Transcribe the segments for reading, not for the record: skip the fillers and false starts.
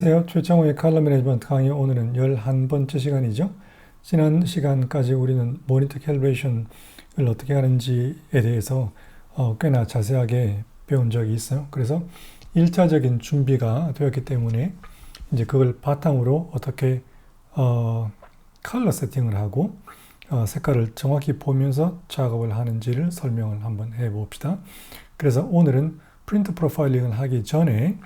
안녕하세요. 최창호의 컬러 매니지먼트 강의 오늘은 11번째 시간이죠. 지난 시간까지 우리는 모니터 캘리브레이션을 어떻게 하는지에 대해서 꽤나 자세하게 배운 적이 있어요. 그래서 1차적인 준비가 되었기 때문에 이제 그걸 바탕으로 어떻게 컬러 세팅을 하고 색깔을 정확히 보면서 작업을 하는지를 설명을 한번 해봅시다. 그래서 오늘은 프린트 프로파일링을 하기 전에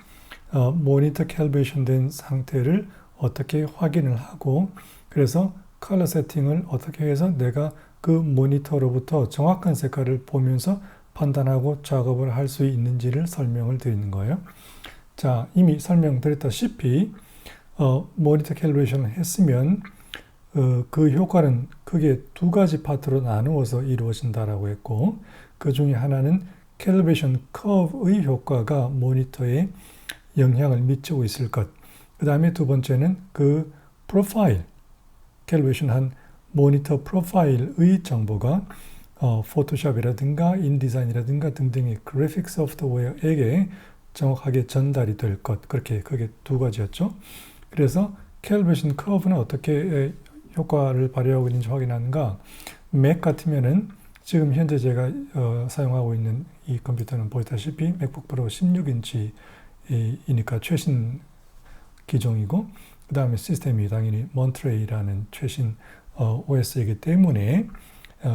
모니터 캘리브레이션 된 상태를 어떻게 확인을 하고 그래서 컬러 세팅을 어떻게 해서 내가 그 모니터로부터 정확한 색깔을 보면서 판단하고 작업을 할 수 있는지를 설명을 드리는 거예요. 자, 이미 설명드렸다시피 모니터 캘리브레이션을 했으면 그 효과는 크게 두 가지 파트로 나누어서 이루어진다라고 했고 그 중에 하나는 캘리브레이션 커브의 효과가 모니터에 영향을 미치고 있을 것. 그 다음에 두 번째는 그 프로파일, 캘리브레이션 한 모니터 프로파일의 정보가 포토샵이라든가 인디자인이라든가 등등의 그래픽 소프트웨어에게 정확하게 전달이 될 것. 그게 두 가지였죠. 그래서 캘리브레이션 커브는 어떻게 효과를 발휘하고 있는지 확인하는가. 맥 같으면은 지금 현재 제가 사용하고 있는 이 컴퓨터는 보시다시피 맥북 프로 16인치 이니까 최신 기종이고 그 다음에 시스템이 당연히 몬트레이라는 최신 OS이기 때문에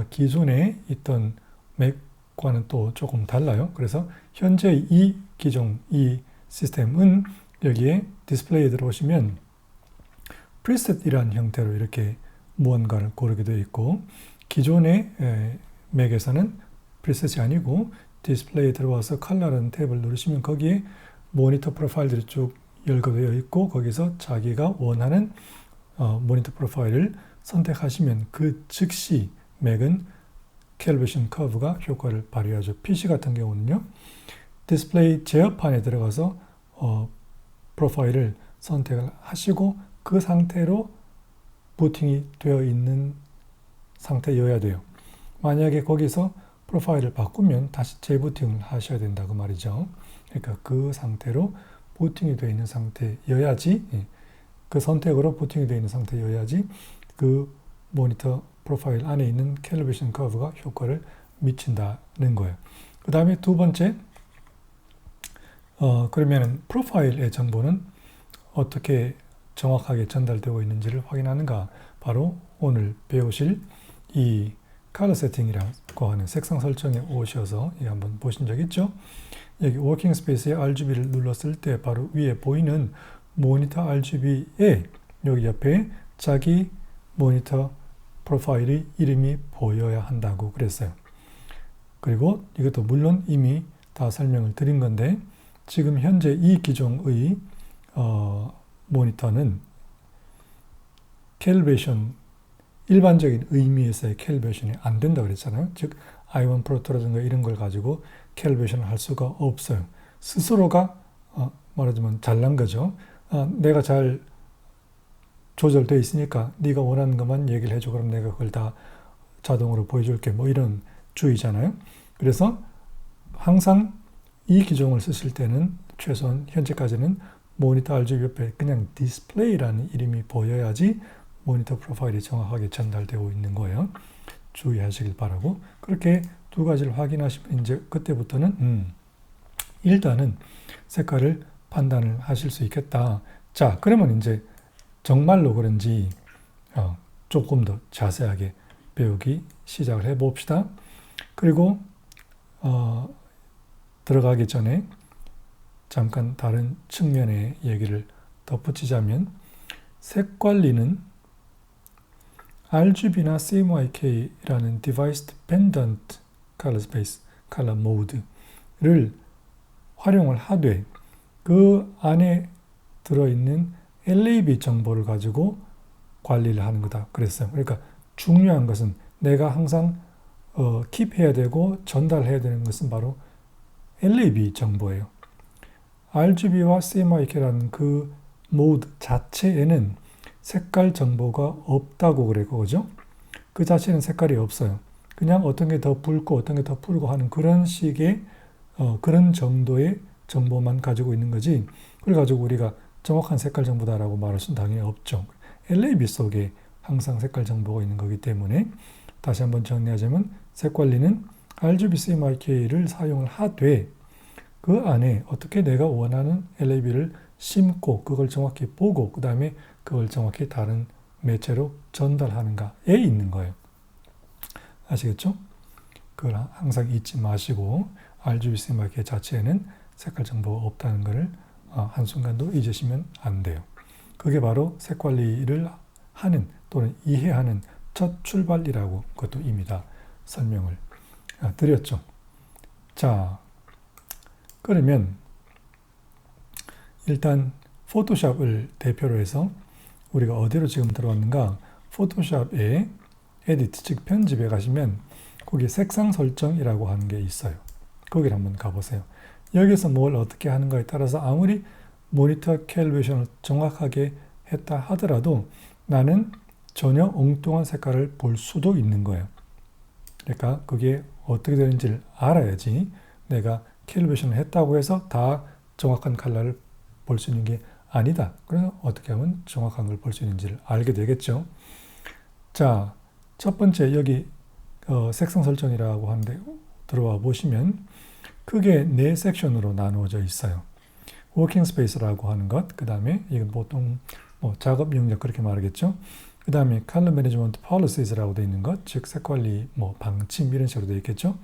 기존에 있던 맥과는 또 조금 달라요. 그래서 현재 이 기종, 이 시스템은 여기에 디스플레이에 들어오시면 프리셋이라는 형태로 이렇게 무언가를 고르게 되어 있고 기존의 맥에서는 프리셋이 아니고 디스플레이에 들어와서 컬러라는 탭을 누르시면 거기에 모니터 프로파일들이 쭉 열거되어 있고 거기서 자기가 원하는 모니터 프로파일을 선택하시면 그 즉시 맥은 캘리브레이션 커브가 효과를 발휘하죠. PC 같은 경우는요. 디스플레이 제어판에 들어가서 프로파일을 선택을 하시고 그 상태로 부팅이 되어 있는 상태여야 돼요. 만약에 거기서 프로파일을 바꾸면 다시 재부팅을 하셔야 된다 그 말이죠. 그러니까 그 상태로 부팅이 되어 있는 상태여야지 그 선택으로 부팅이 되어 있는 상태여야지 그 모니터 프로파일 안에 있는 캘리브레이션 커브가 효과를 미친다는 거예요. 그 다음에 두 번째 그러면 프로파일의 정보는 어떻게 정확하게 전달되고 있는지를 확인하는가. 바로 오늘 배우실 이 컬러 세팅이라고 하는 색상 설정에 오셔서 한번 보신 적 있죠? 여기 워킹 스페이스에 RGB를 눌렀을 때 바로 위에 보이는 모니터 RGB에 여기 옆에 자기 모니터 프로파일의 이름이 보여야 한다고 그랬어요. 그리고 이것도 물론 이미 다 설명을 드린 건데 지금 현재 이 기종의 모니터는 캘리브레이션 일반적인 의미에서의 캘리브레이션이 안 된다고 그랬잖아요. 즉 i1 프로토라든가 이런 걸 가지고 캘리브레이션을 할 수가 없어요. 스스로가 말하자면 잘난 거죠. 내가 잘 조절되어 있으니까 네가 원하는 것만 얘기를 해줘. 그럼 내가 그걸 다 자동으로 보여줄게. 뭐 이런 주의잖아요. 그래서 항상 이 기종을 쓰실 때는 최소한 현재까지는 모니터 RGB 옆에 그냥 디스플레이라는 이름이 보여야지 모니터 프로파일이 정확하게 전달되고 있는 거예요. 주의하시길 바라고. 그렇게 두 가지를 확인하시면 이제 그때부터는 일단은 색깔을 판단을 하실 수 있겠다. 자, 그러면 이제 정말로 그런지 조금 더 자세하게 배우기 시작을 해봅시다. 그리고 들어가기 전에 잠깐 다른 측면의 얘기를 덧붙이자면 색 관리는 RGB나 CMYK라는 Device Dependent Color Space, Color Mode를 활용을 하되 그 안에 들어있는 LAB 정보를 가지고 관리를 하는 거다 그랬어요. 그러니까 중요한 것은 내가 항상 킵해야 되고 전달해야 되는 것은 바로 LAB 정보예요. RGB와 CMYK라는 그 모드 자체에는 색깔 정보가 없다고 그래, 그거죠? 그 자체는 색깔이 없어요. 그냥 어떤 게 더 붉고 어떤 게 더 푸르고 하는 그런 식의 그런 정도의 정보만 가지고 있는 거지. 그걸 가지고 우리가 정확한 색깔 정보다라고 말할 수는 당연히 없죠. LAB 속에 항상 색깔 정보가 있는 거기 때문에 다시 한번 정리하자면 색 관리는 RGB CMYK를 사용을 하되 그 안에 어떻게 내가 원하는 LAB를 심고 그걸 정확히 보고 그 다음에 그걸 정확히 다른 매체로 전달하는가에 있는 거예요. 아시겠죠? 그걸 항상 잊지 마시고 RGB CMYK 자체에는 색깔 정보가 없다는 것을 한순간도 잊으시면 안 돼요. 그게 바로 색 관리를 하는 또는 이해하는 첫 출발이라고 그것도 이미 다 설명을 드렸죠. 자, 그러면 일단 포토샵을 대표로 해서 우리가 어디로 지금 들어왔는가? 포토샵에 에디트, 즉 편집에 가시면 거기 색상 설정이라고 하는 게 있어요. 거기를 한번 가보세요. 여기서 뭘 어떻게 하는가에 따라서 아무리 모니터 캘리브레이션을 정확하게 했다 하더라도 나는 전혀 엉뚱한 색깔을 볼 수도 있는 거예요. 그러니까 그게 어떻게 되는지를 알아야지 내가 캘리브레이션을 했다고 해서 다 정확한 컬러를 볼 수 있는 게 아니다. 그래서 어떻게 하면 정확한 걸 볼 수 있는지를 알게 되겠죠. 자, 첫 번째 여기 색상 설정이라고 하는데 들어와 보시면 크게 4섹션으로 나누어져 있어요. 워킹 스페이스라고 하는 것, 그 다음에 이건 보통 작업 영역 그렇게 말하겠죠. 그 다음에 컬러 매니지먼트 policies,라고 되어 있는 것, 즉 색관리 방침 이런 식으로 되어 있겠죠.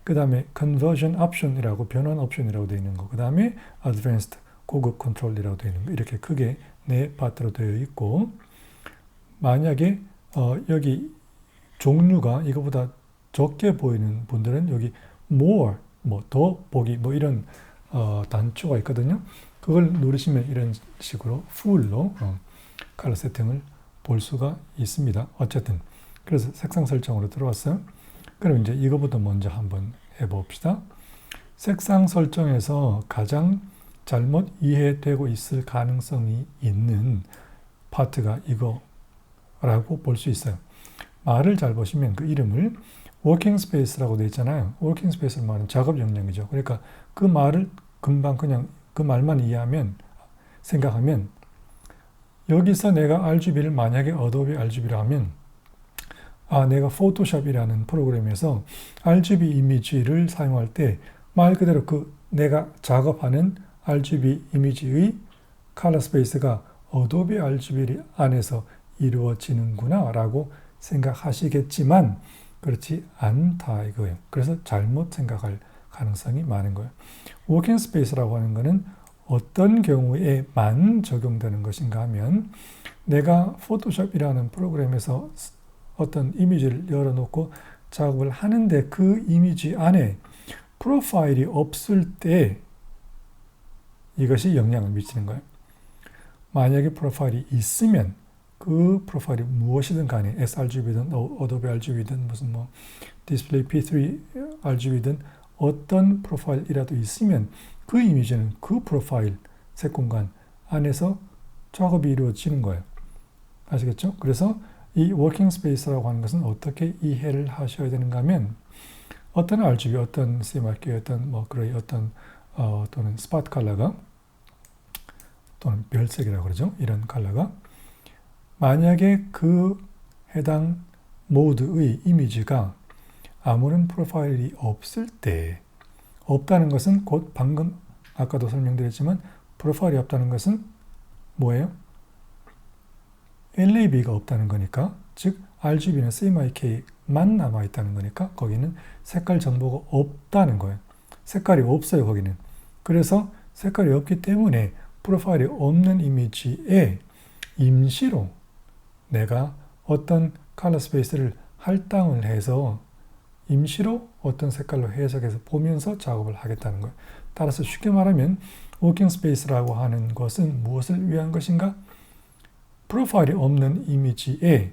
그 다음에 conversion option이라고 변환 옵션이라고 되어 있는 거, 그 다음에 advanced 고급 컨트롤이라고 되어 있는 거, 이렇게 크게 4파트로 되어 있고, 만약에 여기 종류가 이거보다 적게 보이는 분들은 여기 more, 더 보기 이런 단초가 있거든요. 그걸 누르시면 이런 식으로 풀로 컬러 세팅을 볼 수가 있습니다. 어쨌든 그래서 색상 설정으로 들어왔어요. 그럼 이제 이거부터 먼저 한번 해봅시다. 색상 설정에서 가장 잘못 이해되고 있을 가능성이 있는 파트가 이거라고 볼 수 있어요. 말을 잘 보시면 그 이름을 워킹 스페이스라고 되어 있잖아요. 워킹 스페이스를 말하는 작업 영역이죠. 그러니까 그 말을 금방 그냥 그 말만 이해하면 생각하면 여기서 내가 RGB를 만약에 어도비 RGB를 하면 내가 포토샵이라는 프로그램에서 RGB 이미지를 사용할 때 말 그대로 그 내가 작업하는 RGB 이미지의 컬러 스페이스가 어도비 RGB 안에서 이루어지는구나 라고 생각하시겠지만 그렇지 않다 이거예요. 그래서 잘못 생각할 가능성이 많은 거예요. 워킹 스페이스라고 하는 것은 어떤 경우에만 적용되는 것인가 하면 내가 포토샵이라는 프로그램에서 어떤 이미지를 열어놓고 작업을 하는데 그 이미지 안에 프로파일이 없을 때 이것이 영향을 미치는 거예요. 만약에 프로파일이 있으면 그 프로파일이 무엇이든 간에 sRGB든 어도비 RGB든 무슨 디스플레이 P3 RGB든 어떤 프로파일이라도 있으면 그 이미지는 그 프로파일 색 공간 안에서 작업이 이루어지는 거예요. 아시겠죠? 그래서 이 워킹 스페이스라고 하는 것은 어떻게 이해를 하셔야 되는가 하면 어떤 RGB, 어떤 CMYK, 어떤 그레이, 어떤 또는 스팟 컬러가 또는 별색이라고 그러죠. 이런 컬러가 만약에 그 해당 모드의 이미지가 아무런 프로파일이 없을 때 없다는 것은 곧 방금 아까도 설명드렸지만 프로파일이 없다는 것은 뭐예요? LAB가 없다는 거니까 즉 RGB나 CMYK만 남아있다는 거니까 거기는 색깔 정보가 없다는 거예요. 색깔이 없어요 거기는. 그래서 색깔이 없기 때문에 프로파일이 없는 이미지에 임시로 내가 어떤 컬러 스페이스를 할당을 해서 임시로 어떤 색깔로 해석해서 보면서 작업을 하겠다는 거예요. 따라서 쉽게 말하면 워킹 스페이스라고 하는 것은 무엇을 위한 것인가? 프로파일이 없는 이미지에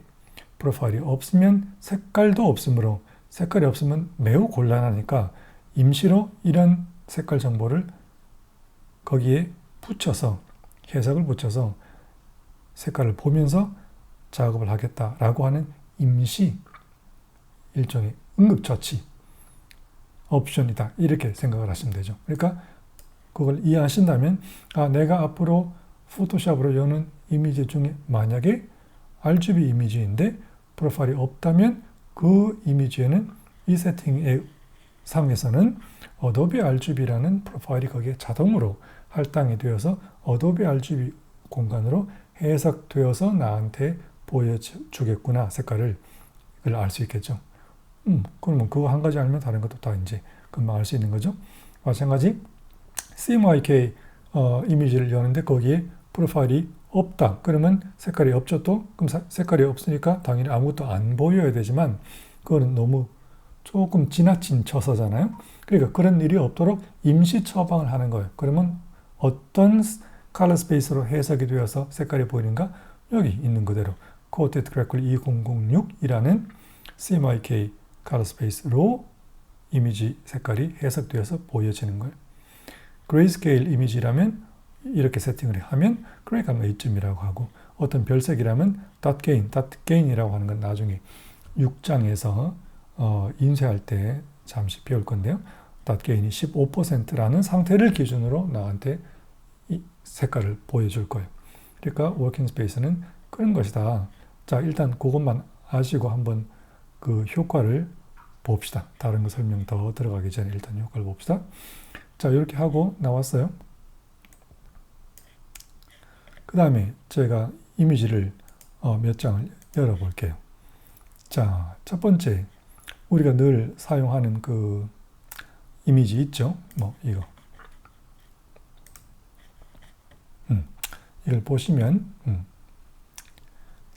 프로파일이 없으면 색깔도 없으므로 색깔이 없으면 매우 곤란하니까 임시로 이런 색깔 정보를 거기에 붙여서 해석을 붙여서 색깔을 보면서 작업을 하겠다라고 하는 임시 일종의 응급처치 옵션이다 이렇게 생각을 하시면 되죠. 그러니까 그걸 이해하신다면 내가 앞으로 포토샵으로 여는 이미지 중에 만약에 RGB 이미지인데 프로파일이 없다면 그 이미지에는 이 세팅의 상에서는 어도비 RGB라는 프로파일이 거기에 자동으로 할당이 되어서 어도비 RGB 공간으로 해석되어서 나한테 보여주겠구나, 색깔을 알 수 있겠죠. 그러면 그거 한 가지 알면 다른 것도 다 이제 금방 알 수 있는 거죠. 마찬가지 CMYK 이미지를 여는데 거기에 프로파일이 없다. 그러면 색깔이 없죠 또? 그럼 색깔이 없으니까 당연히 아무것도 안 보여야 되지만 그거는 너무 조금 지나친 처사잖아요. 그러니까 그런 일이 없도록 임시 처방을 하는 거예요. 그러면 어떤 컬러 스페이스로 해석이 되어서 색깔이 보이는가? 여기 있는 그대로 Coated Grackle 2006이라는 CMYK 컬러 스페이스로 이미지 색깔이 해석되어서 보여지는 거예요. 그레이스케일 이미지라면 이렇게 세팅을 하면 그레이 감마 이쯤이라고 하고, 어떤 별색이라면 닷게인이라고 하는 건 나중에 6장에서 인쇄할 때 잠시 배울 건데요. 닷게인이 15%라는 상태를 기준으로 나한테 이 색깔을 보여줄 거예요. 그러니까 워킹 스페이스는 그런 것이다. 자, 일단 그것만 아시고 한번 그 효과를 봅시다. 다른 거 설명 더 들어가기 전에 일단 효과를 봅시다. 자, 이렇게 하고 나왔어요. 그 다음에 제가 이미지를 몇 장을 열어볼게요. 자, 첫 번째 우리가 늘 사용하는 그 이미지 있죠? 이거. 이걸 보시면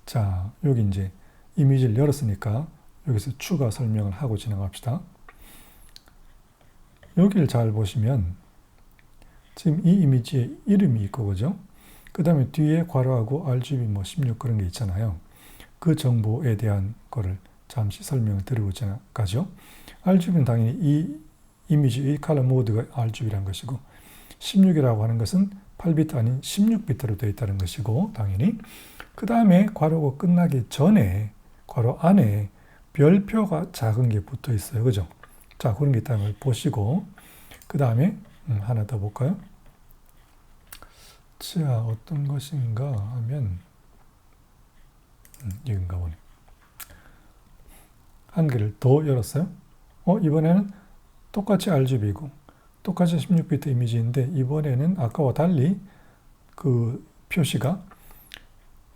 자, 여기 이제 이미지를 열었으니까 여기서 추가 설명을 하고 진행합시다. 여기를 잘 보시면 지금 이 이미지에 이름이 있고, 그죠? 그 다음에 뒤에 괄호하고 RGB 16 그런 게 있잖아요. 그 정보에 대한 거를 잠시 설명을 드리고 가죠. RGB는 당연히 이 이미지, 이 컬러 모드가 RGB라는 것이고, 16이라고 하는 것은 8비트 아닌 16비트로 되어 있다는 것이고, 당연히. 그 다음에 괄호가 끝나기 전에 괄호 안에 별표가 작은 게 붙어 있어요. 그죠? 자, 그런 게 있다는 걸 보시고, 그 다음에 하나 더 볼까요? 자, 어떤 것인가 하면 이건가 보네. 한 개를 더 열었어요. 이번에는 똑같이 RGB고 똑같이 16비트 이미지인데, 이번에는 아까와 달리 그 표시가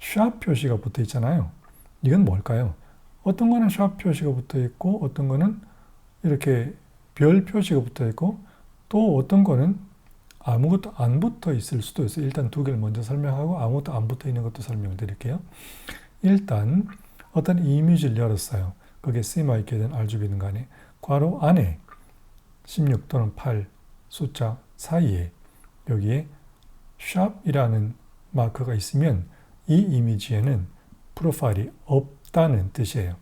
샵 표시가 붙어 있잖아요. 이건 뭘까요? 어떤 거는 샵 표시가 붙어 있고, 어떤 거는 이렇게 별 표시가 붙어 있고, 또 어떤 거는 아무것도 안 붙어 있을 수도 있어요. 일단 두 개를 먼저 설명하고 아무것도 안 붙어 있는 것도 설명을 드릴게요. 일단 어떤 이미지를 열었어요. 그게 CMYK든 RGB든 간에 괄호 안에 16 또는 8 숫자 사이에 여기에 샵이라는 마크가 있으면 이 이미지에는 프로파일이 없다는 뜻이에요.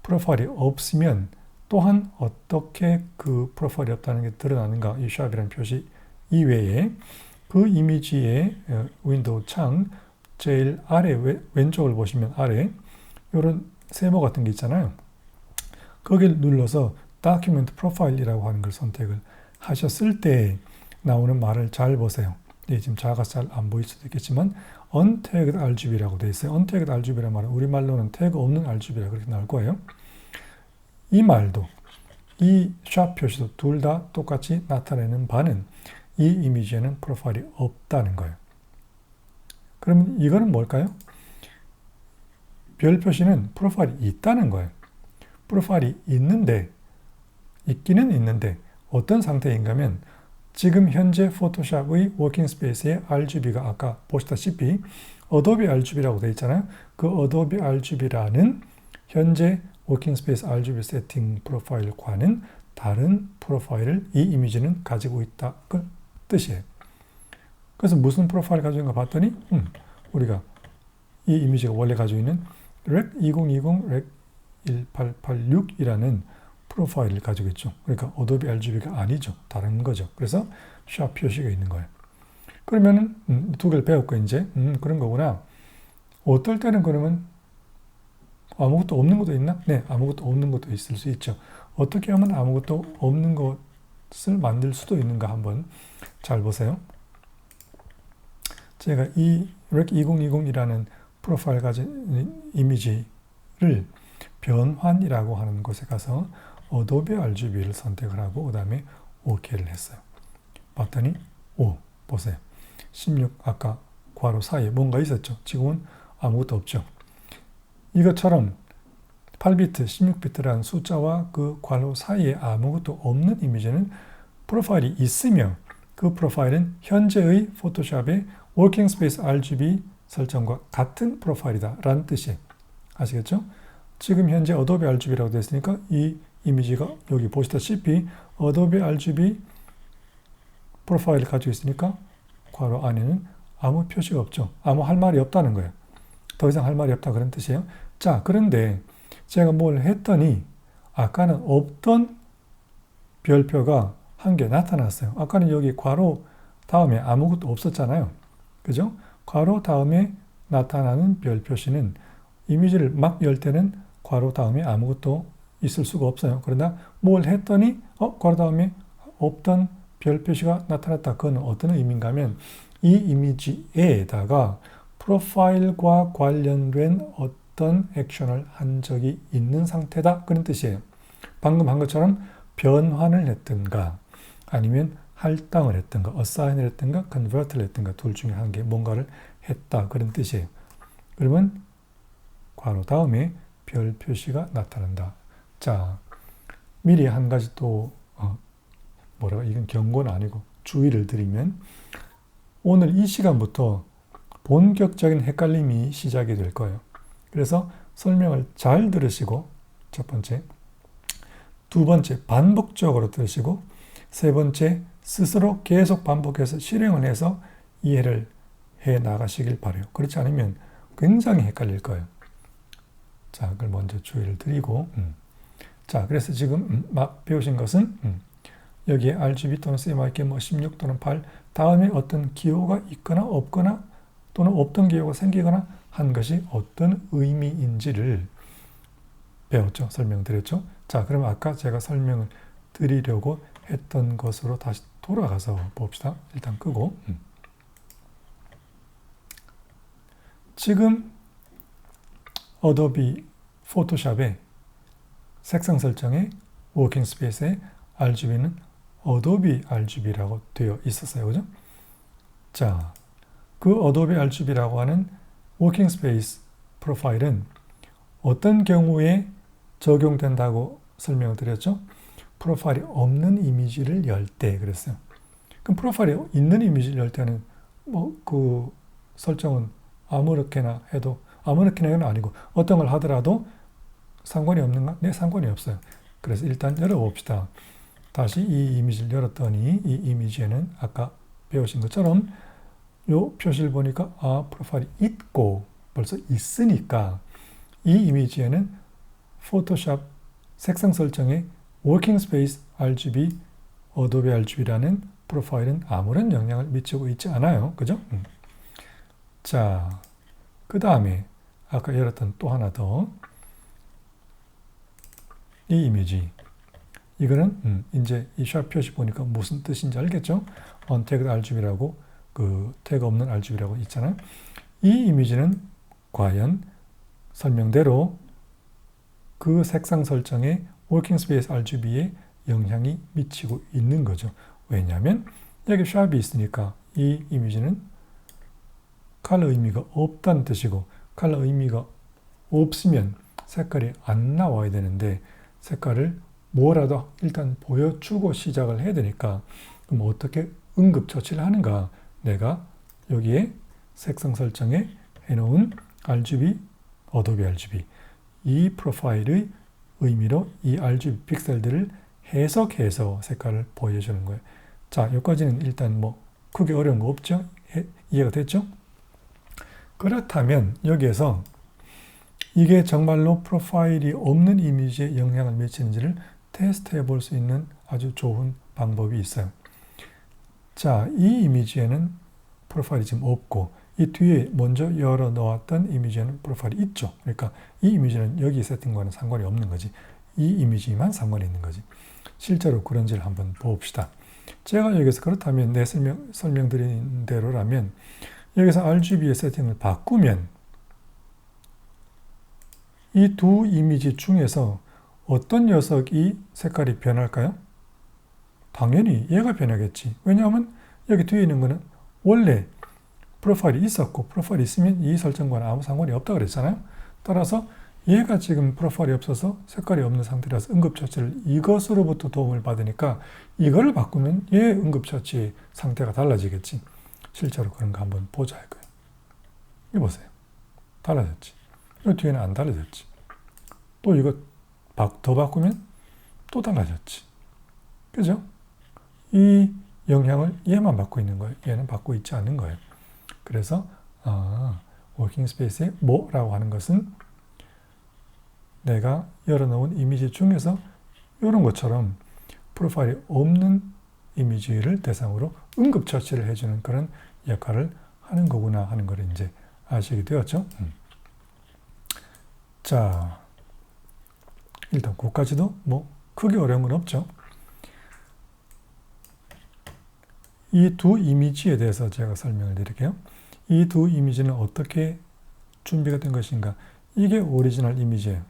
프로파일이 없으면 또한 어떻게 그 프로파일이 없다는 게 드러나는가? 이 샵이라는 표시 이외에 그 이미지의 윈도우 창 제일 아래 왼쪽을 보시면 아래 이런 세모 같은 게 있잖아요. 거기를 눌러서 Document Profile이라고 하는 걸 선택을 하셨을 때 나오는 말을 잘 보세요. 네, 지금 작아서 잘 안 보일 수도 있겠지만 Untagged RGB라고 되어 있어요. Untagged RGB라는 말은 우리말로는 태그 없는 RGB라 그렇게 나올 거예요. 이 말도 이 샵 표시도 둘 다 똑같이 나타내는 바는 이 이미지에는 프로파일이 없다는 거예요. 그러면 이거는 뭘까요? 별 표시는 프로파일이 있다는 거예요. 프로파일이 있기는 있는데 어떤 상태인가 하면 지금 현재 포토샵의 워킹 스페이스에 RGB가 아까 보시다시피 어도비 RGB라고 되어 있잖아요. 그 어도비 RGB라는 현재 워킹 스페이스 RGB 세팅 프로파일과는 다른 프로파일을 이 이미지는 가지고 있다. 그 뜻이에요. 그래서 무슨 프로파일을 가지고 있는가 봤더니 우리가 이 이미지가 원래 가지고 있는 REC 2020 REC 1886이라는 프로파일을 가지고 있죠. 그러니까 어도비 RGB가 아니죠. 다른 거죠. 그래서 샵 표시가 있는 거예요. 그러면은 두 개를 배웠고 이제 그런 거구나. 어떨 때는 그러면 아무것도 없는 것도 있나? 네, 아무것도 없는 것도 있을 수 있죠. 어떻게 하면 아무것도 없는 것을 만들 수도 있는가 한번 잘 보세요. 제가 이 REC 2020이라는 프로파일 가진 이미지를 변환이라고 하는 곳에 가서 어도비 RGB를 선택을 하고 그 다음에 OK를 했어요. 봤더니 보세요. 16 아까 괄호 사이에 뭔가 있었죠. 지금은 아무것도 없죠. 이것처럼 8비트, 16비트라는 숫자와 그 괄호 사이에 아무것도 없는 이미지는 프로파일이 있으며 그 프로파일은 현재의 포토샵의 워킹 스페이스 RGB 설정과 같은 프로파일이다 라는 뜻이에요. 아시겠죠? 지금 현재 어도비 RGB라고 되어 있으니까 이 이미지가 여기 보시다시피 어도비 RGB 프로파일을 가지고 있으니까 괄호 안에는 아무 표시가 없죠. 아무 할 말이 없다는 거예요. 더 이상 할 말이 없다 그런 뜻이에요. 자, 그런데 제가 뭘 했더니 아까는 없던 별표가 한 개 나타났어요. 아까는 여기 괄호 다음에 아무것도 없었잖아요. 그죠? 괄호 다음에 나타나는 별 표시는 이미지를 막 열 때는 괄호 다음에 아무것도 있을 수가 없어요. 그러나 뭘 했더니 괄호 다음에 없던 별 표시가 나타났다. 그건 어떤 의미인가 하면 이 이미지에다가 프로파일과 관련된 어떤 액션을 한 적이 있는 상태다. 그런 뜻이에요. 방금 한 것처럼 변환을 했든가 아니면 할당을 했든가 어사인을 했든가 컨버트를 했든가 둘 중에 한 개 뭔가를 했다. 그런 뜻이에요. 그러면 괄호 다음에 별 표시가 나타난다. 자, 미리 한 가지 또 이건 경고는 아니고 주의를 드리면 오늘 이 시간부터 본격적인 헷갈림이 시작이 될 거예요. 그래서 설명을 잘 들으시고 첫 번째, 두 번째 반복적으로 들으시고 세 번째 스스로 계속 반복해서 실행을 해서 이해를 해 나가시길 바라요. 그렇지 않으면 굉장히 헷갈릴 거예요. 자, 그걸 먼저 주의를 드리고 자, 그래서 지금 막 배우신 것은 여기에 RGB 또는 CMYK 16 또는 8 다음에 어떤 기호가 있거나 없거나 또는 없던 기호가 생기거나 한 것이 어떤 의미인지를 배웠죠. 설명드렸죠. 자, 그럼 아까 제가 설명을 드리려고 했던 것으로 다시 돌아가서 봅시다. 일단 끄고 지금 어도비 포토샵의 색상 설정에 워킹 스페이스에 RGB는 어도비 RGB라고 되어 있었어요. 그죠? 자, 그 어도비 RGB라고 하는 워킹 스페이스 프로파일은 어떤 경우에 적용된다고 설명을 드렸죠? 프로파일이 없는 이미지를 열 때 그랬어요. 그럼 프로파일이 있는 이미지를 열 때는 그 설정은 아무렇게나 해도 아무렇게나는 아니고 어떤 걸 하더라도 상관이 없는가? 네, 상관이 없어요. 그래서 일단 열어봅시다. 다시 이 이미지를 열었더니 이 이미지에는 아까 배우신 것처럼 이 표시를 보니까 프로파일이 있고 벌써 있으니까 이 이미지에는 포토샵 색상 설정에 워킹 스페이스 RGB, 어도비 RGB라는 프로파일은 아무런 영향을 미치고 있지 않아요. 그죠? 자, 그 다음에 아까 열었던 또 하나 더 이 이미지 이거는 이제 이 샵 표시 보니까 무슨 뜻인지 알겠죠? untagged RGB라고 그 태그 없는 RGB라고 있잖아요. 이 이미지는 과연 설명대로 그 색상 설정에 워킹 스페이스 RGB에 영향이 미치고 있는 거죠. 왜냐하면 여기 샵이 있으니까 이 이미지는 컬러 의미가 없다는 뜻이고 컬러 의미가 없으면 색깔이 안 나와야 되는데 색깔을 뭐라도 일단 보여주고 시작을 해야 되니까 그럼 어떻게 응급처치를 하는가? 내가 여기에 색상 설정에 해놓은 RGB, 어도비 RGB 이 프로파일의 의미로 이 RGB 픽셀들을 해석해서 색깔을 보여주는 거예요. 자, 여기까지는 일단 크게 어려운 거 없죠? 이해가 됐죠? 그렇다면 여기에서 이게 정말로 프로파일이 없는 이미지에 영향을 미치는지를 테스트해 볼 수 있는 아주 좋은 방법이 있어요. 자, 이 이미지에는 프로파일이 지금 없고 이 뒤에 먼저 열어 놓았던 이미지에는 프로파일이 있죠. 그러니까 이 이미지는 여기 세팅과는 상관이 없는 거지. 이 이미지만 상관이 있는 거지. 실제로 그런지를 한번 봅시다. 제가 여기서 그렇다면 내 설명드린 대로라면 여기서 RGB의 세팅을 바꾸면 이 두 이미지 중에서 어떤 녀석이 색깔이 변할까요? 당연히 얘가 변하겠지. 왜냐하면 여기 뒤에 있는 거는 원래 프로파일이 있었고 프로파일이 있으면 이 설정과는 아무 상관이 없다고 그랬잖아요. 따라서 얘가 지금 프로파일이 없어서 색깔이 없는 상태라서 응급처치를 이것으로부터 도움을 받으니까 이거를 바꾸면 얘 응급처치의 상태가 달라지겠지. 실제로 그런 거 한번 보자 이거예요. 이거 보세요. 달라졌지. 이 뒤에는 안 달라졌지. 또 이거 더 바꾸면 또 달라졌지. 그죠? 이 영향을 얘만 받고 있는 거예요. 얘는 받고 있지 않는 거예요. 그래서 워킹 스페이스의 뭐라고 하는 것은 내가 열어놓은 이미지 중에서 이런 것처럼 프로파일이 없는 이미지를 대상으로 응급처치를 해주는 그런 역할을 하는 거구나 하는 걸 이제 아시게 되었죠. 자, 일단 그것까지도 뭐 크게 어려운 건 없죠. 이 두 이미지에 대해서 제가 설명을 드릴게요. 이 두 이미지는 어떻게 준비가 된 것인가? 이게 오리지널 이미지예요.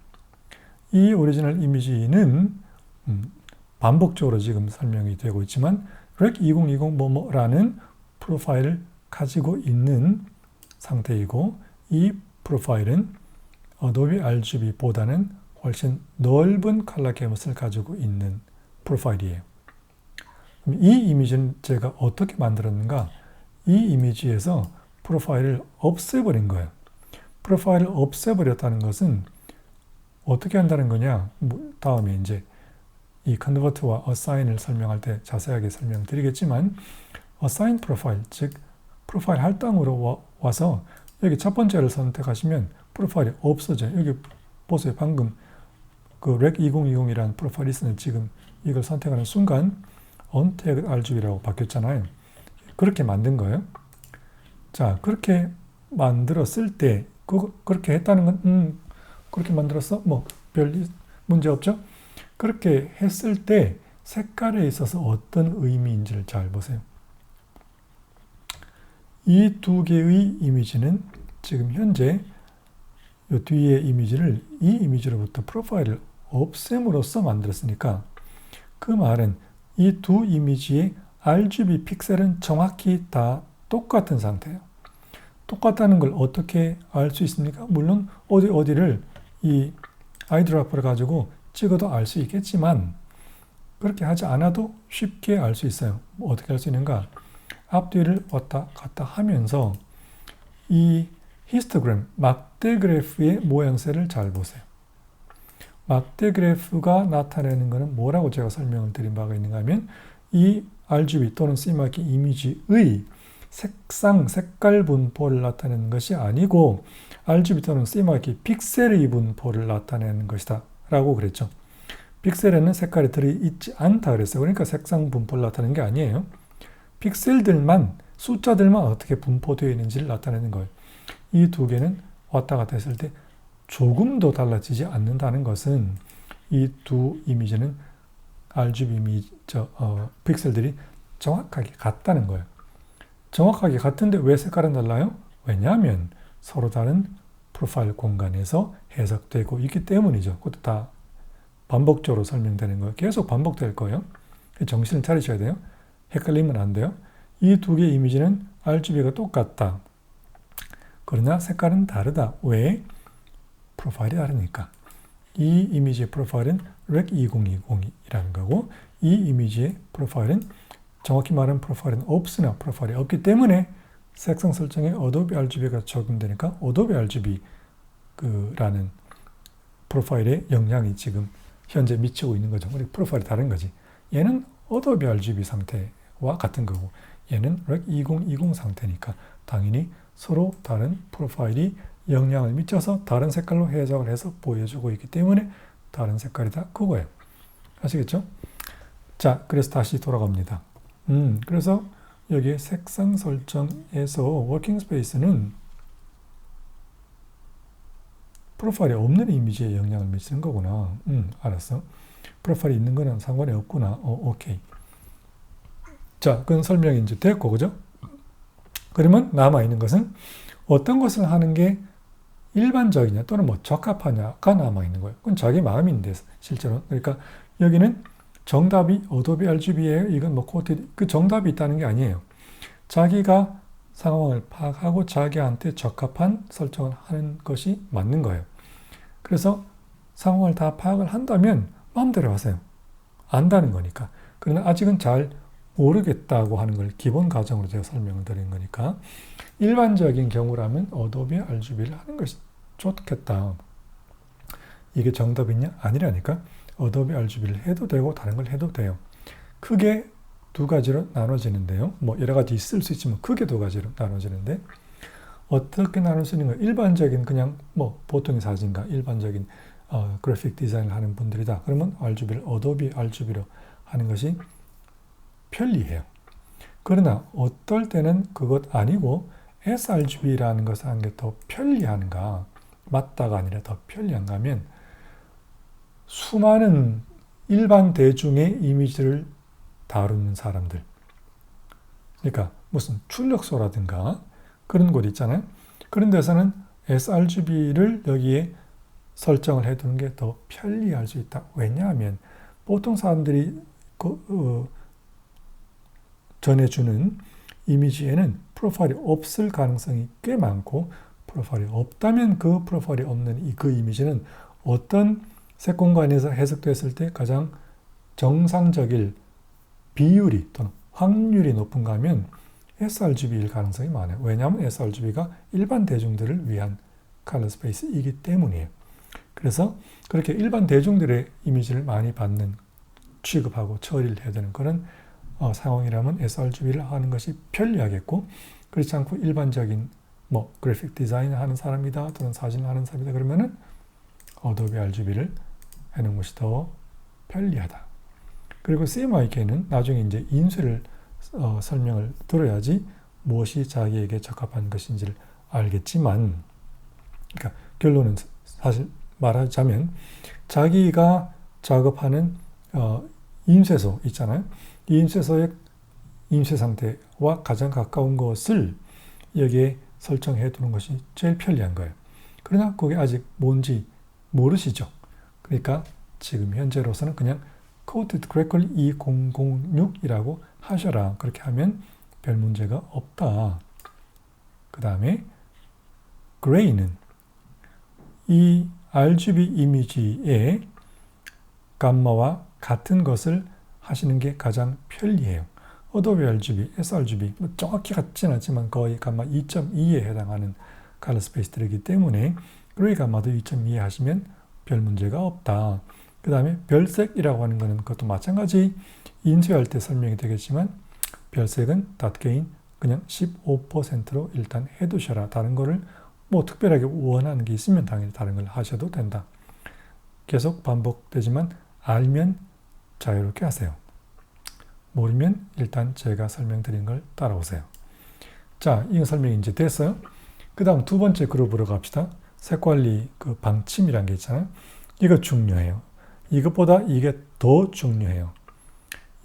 이 오리지널 이미지는 반복적으로 지금 설명이 되고 있지만 REC 2020 뭐뭐라는 프로파일을 가지고 있는 상태이고 이 프로파일은 어도비 RGB보다는 훨씬 넓은 컬러 개못을 가지고 있는 프로파일이에요. 이 이미지는 제가 어떻게 만들었는가? 이 이미지에서 프로파일을 없애버린 거예요. 프로파일을 없애버렸다는 것은 어떻게 한다는 거냐? 다음에 이제 이 컨버트와 어사인을 설명할 때 자세하게 설명을 드리겠지만 어사인 프로파일, 즉 프로파일 할당으로 와서 여기 첫 번째를 선택하시면 프로파일이 없어져요. 여기 보세요. 방금 그 REC 2020이라는 프로파일이 있었는데 지금 이걸 선택하는 순간 Untagged RGB라고 바뀌었잖아요. 그렇게 만든 거예요. 자, 그렇게 만들었을 때 그렇게 했다는 건 그렇게 만들었어? 뭐 별 문제 없죠? 그렇게 했을 때 색깔에 있어서 어떤 의미인지를 잘 보세요. 이 두 개의 이미지는 지금 현재 이 뒤의 이미지를 이 이미지로부터 프로파일을 없앰으로써 만들었으니까 그 말은 이 두 이미지의 RGB 픽셀은 정확히 다 똑같은 상태예요. 똑같다는 걸 어떻게 알 수 있습니까? 물론 어디를 이 아이드로퍼를 가지고 찍어도 알 수 있겠지만 그렇게 하지 않아도 쉽게 알 수 있어요. 어떻게 할 수 있는가? 앞뒤를 왔다 갔다 하면서 이 히스토그램, 막대 그래프의 모양새를 잘 보세요. 막대 그래프가 나타내는 것은 뭐라고 제가 설명을 드린 바가 있는가 하면 이 RGB 또는 CMYK 이미지의 색깔 분포를 나타내는 것이 아니고 RGB 또는 CMYK 픽셀의 분포를 나타내는 것이다 라고 그랬죠. 픽셀에는 색깔이 들어있지 않다 그랬어요. 그러니까 색상 분포를 나타내는 게 아니에요. 픽셀들만, 숫자들만 어떻게 분포되어 있는지를 나타내는 거예요. 이 두 개는 왔다 갔다 했을 때 조금도 달라지지 않는다는 것은 이 두 이미지는 RGB 픽셀들이 정확하게 같다는 거예요. 정확하게 같은데 왜 색깔은 달라요? 왜냐하면 서로 다른 프로파일 공간에서 해석되고 있기 때문이죠. 그것도 다 반복적으로 설명되는 거예요. 계속 반복될 거예요. 정신을 차리셔야 돼요. 헷갈리면 안 돼요. 이 두 개의 이미지는 RGB가 똑같다. 그러나 색깔은 다르다. 왜? 프로파일이 다르니까. 이 이미지의 프로파일은 REC 2020이라는 거고 이 이미지의 프로파일은 정확히 말하면 프로파일은 없으나 프로파일이 없기 때문에 색상 설정에 어도비 RGB가 적용되니까 어도비 RGB라는 프로파일의 영향이 지금 현재 미치고 있는 거죠. 우리 프로파일이 다른 거지. 얘는 어도비 RGB 상태와 같은 거고 얘는 REC 2020 상태니까 당연히 서로 다른 프로파일이 영향을 미쳐서 다른 색깔로 해석을 해서 보여주고 있기 때문에 다른 색깔이다 그거예요. 아시겠죠? 자, 그래서 다시 돌아갑니다. 그래서 여기에 색상 설정에서 워킹 스페이스는 프로파일이 없는 이미지에 영향을 미치는 거구나. 알았어. 프로파일이 있는 거는 상관이 없구나. 오케이. 자, 그건 설명이 이제 됐고, 그죠? 그러면 남아있는 것은 어떤 것을 하는 게 일반적이냐 또는 뭐 적합하냐가 남아있는 거예요. 그건 자기 마음인데 실제로. 그러니까 여기는 정답이 어도비 RGB예요. 이건 뭐 코트 그 정답이 있다는 게 아니에요. 자기가 상황을 파악하고 자기한테 적합한 설정을 하는 것이 맞는 거예요. 그래서 상황을 다 파악을 한다면 마음대로 하세요. 안다는 거니까. 그러나 아직은 잘 모르겠다고 하는 걸 기본 가정으로 제가 설명을 드린 거니까 일반적인 경우라면 어도비 RGB를 하는 것이 좋겠다. 이게 정답이냐? 아니라니까. 어도비 RGB를 해도 되고 다른 걸 해도 돼요. 크게 두 가지로 나눠지는데요. 뭐 여러 가지 있을 수 있지만 크게 두 가지로 나눠지는데 어떻게 나눌 수 있는 거? 일반적인 그냥 뭐 보통의 사진가 일반적인 그래픽 디자인을 하는 분들이다. 그러면 RGB를 어도비 RGB로 하는 것이 편리해요. 그러나 어떨 때는 그것 아니고 sRGB라는 것을 하는 게 더 편리한가? 맞다가 아니라 더 편리한가 하면 수많은 일반 대중의 이미지를 다루는 사람들. 그러니까 무슨 출력소라든가 그런 곳 있잖아요. 그런 데서는 sRGB를 여기에 설정을 해두는 게 더 편리할 수 있다. 왜냐하면 보통 사람들이 전해주는 이미지에는 프로파일이 없을 가능성이 꽤 많고 프로파일이 없다면 그 프로파일이 없는 그 이미지는 어떤 색공간에서 해석됐을 때 가장 정상적일 비율이 또는 확률이 높은가 하면 sRGB일 가능성이 많아요. 왜냐하면 sRGB가 일반 대중들을 위한 컬러 스페이스이기 때문이에요. 그래서 그렇게 일반 대중들의 이미지를 많이 받는 취급하고 처리를 해야 되는 그런 상황이라면 sRGB를 하는 것이 편리하겠고 그렇지 않고 일반적인 뭐 그래픽 디자인을 하는 사람이다 또는 사진을 하는 사람이다 그러면은 어도비 RGB를 해놓은 것이 더 편리하다. 그리고 CMYK는 나중에 이제 인쇄를 설명을 들어야지 무엇이 자기에게 적합한 것인지를 알겠지만 그러니까 결론은 사실 말하자면 자기가 작업하는 인쇄소 있잖아요. 이 인쇄소의 인쇄 상태와 가장 가까운 것을 여기에 설정해 두는 것이 제일 편리한 거예요. 그러나 그게 아직 뭔지 모르시죠. 그러니까 지금 현재로서는 그냥 Coated Crackle 2006이라고 하셔라. 그렇게 하면 별 문제가 없다. 그 다음에 Gray는 이 RGB 이미지의 감마와 같은 것을 하시는 게 가장 편리해요. 어도비 RGB, sRGB 정확히 같지는 않지만 거의 감마 2.2에 해당하는 컬러 스페이스들이기 때문에 그레이 감마도 2.2에 하시면 별 문제가 없다. 그 다음에 별색이라고 하는 것은 그것도 마찬가지 인쇄할 때 설명이 되겠지만 별색은 닷게인 그냥 15%로 일단 해두셔라. 다른 거를 뭐 특별하게 원하는 게 있으면 당연히 다른 걸 하셔도 된다. 계속 반복되지만 알면 자유롭게 하세요. 모르면 일단 제가 설명드린 걸 따라오세요. 자, 이 설명이 이제 됐어요. 그 다음 두 번째 그룹으로 갑시다. 색관리 그 방침이라는 게 있잖아요. 이거 중요해요. 이것보다 이게 더 중요해요.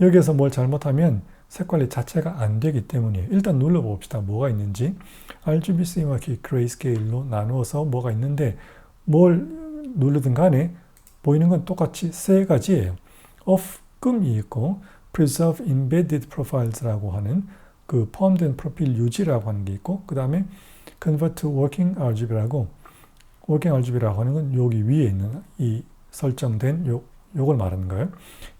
여기에서 뭘 잘못하면 색관리 자체가 안 되기 때문이에요. 일단 눌러봅시다. 뭐가 있는지. RGB, CMYK, 그레이스케일로 나누어서 뭐가 있는데 뭘 누르든 간에 보이는 건 똑같이 세 가지예요. Off, 끔이 있고 Preserve Embedded Profiles라고 하는 그 포함된 프로필 유지라고 하는 게 있고 그 다음에 Convert to Working RGB라고 Working RGB라고 하는 건 여기 위에 있는 이 설정된 요걸 말하는 거예요.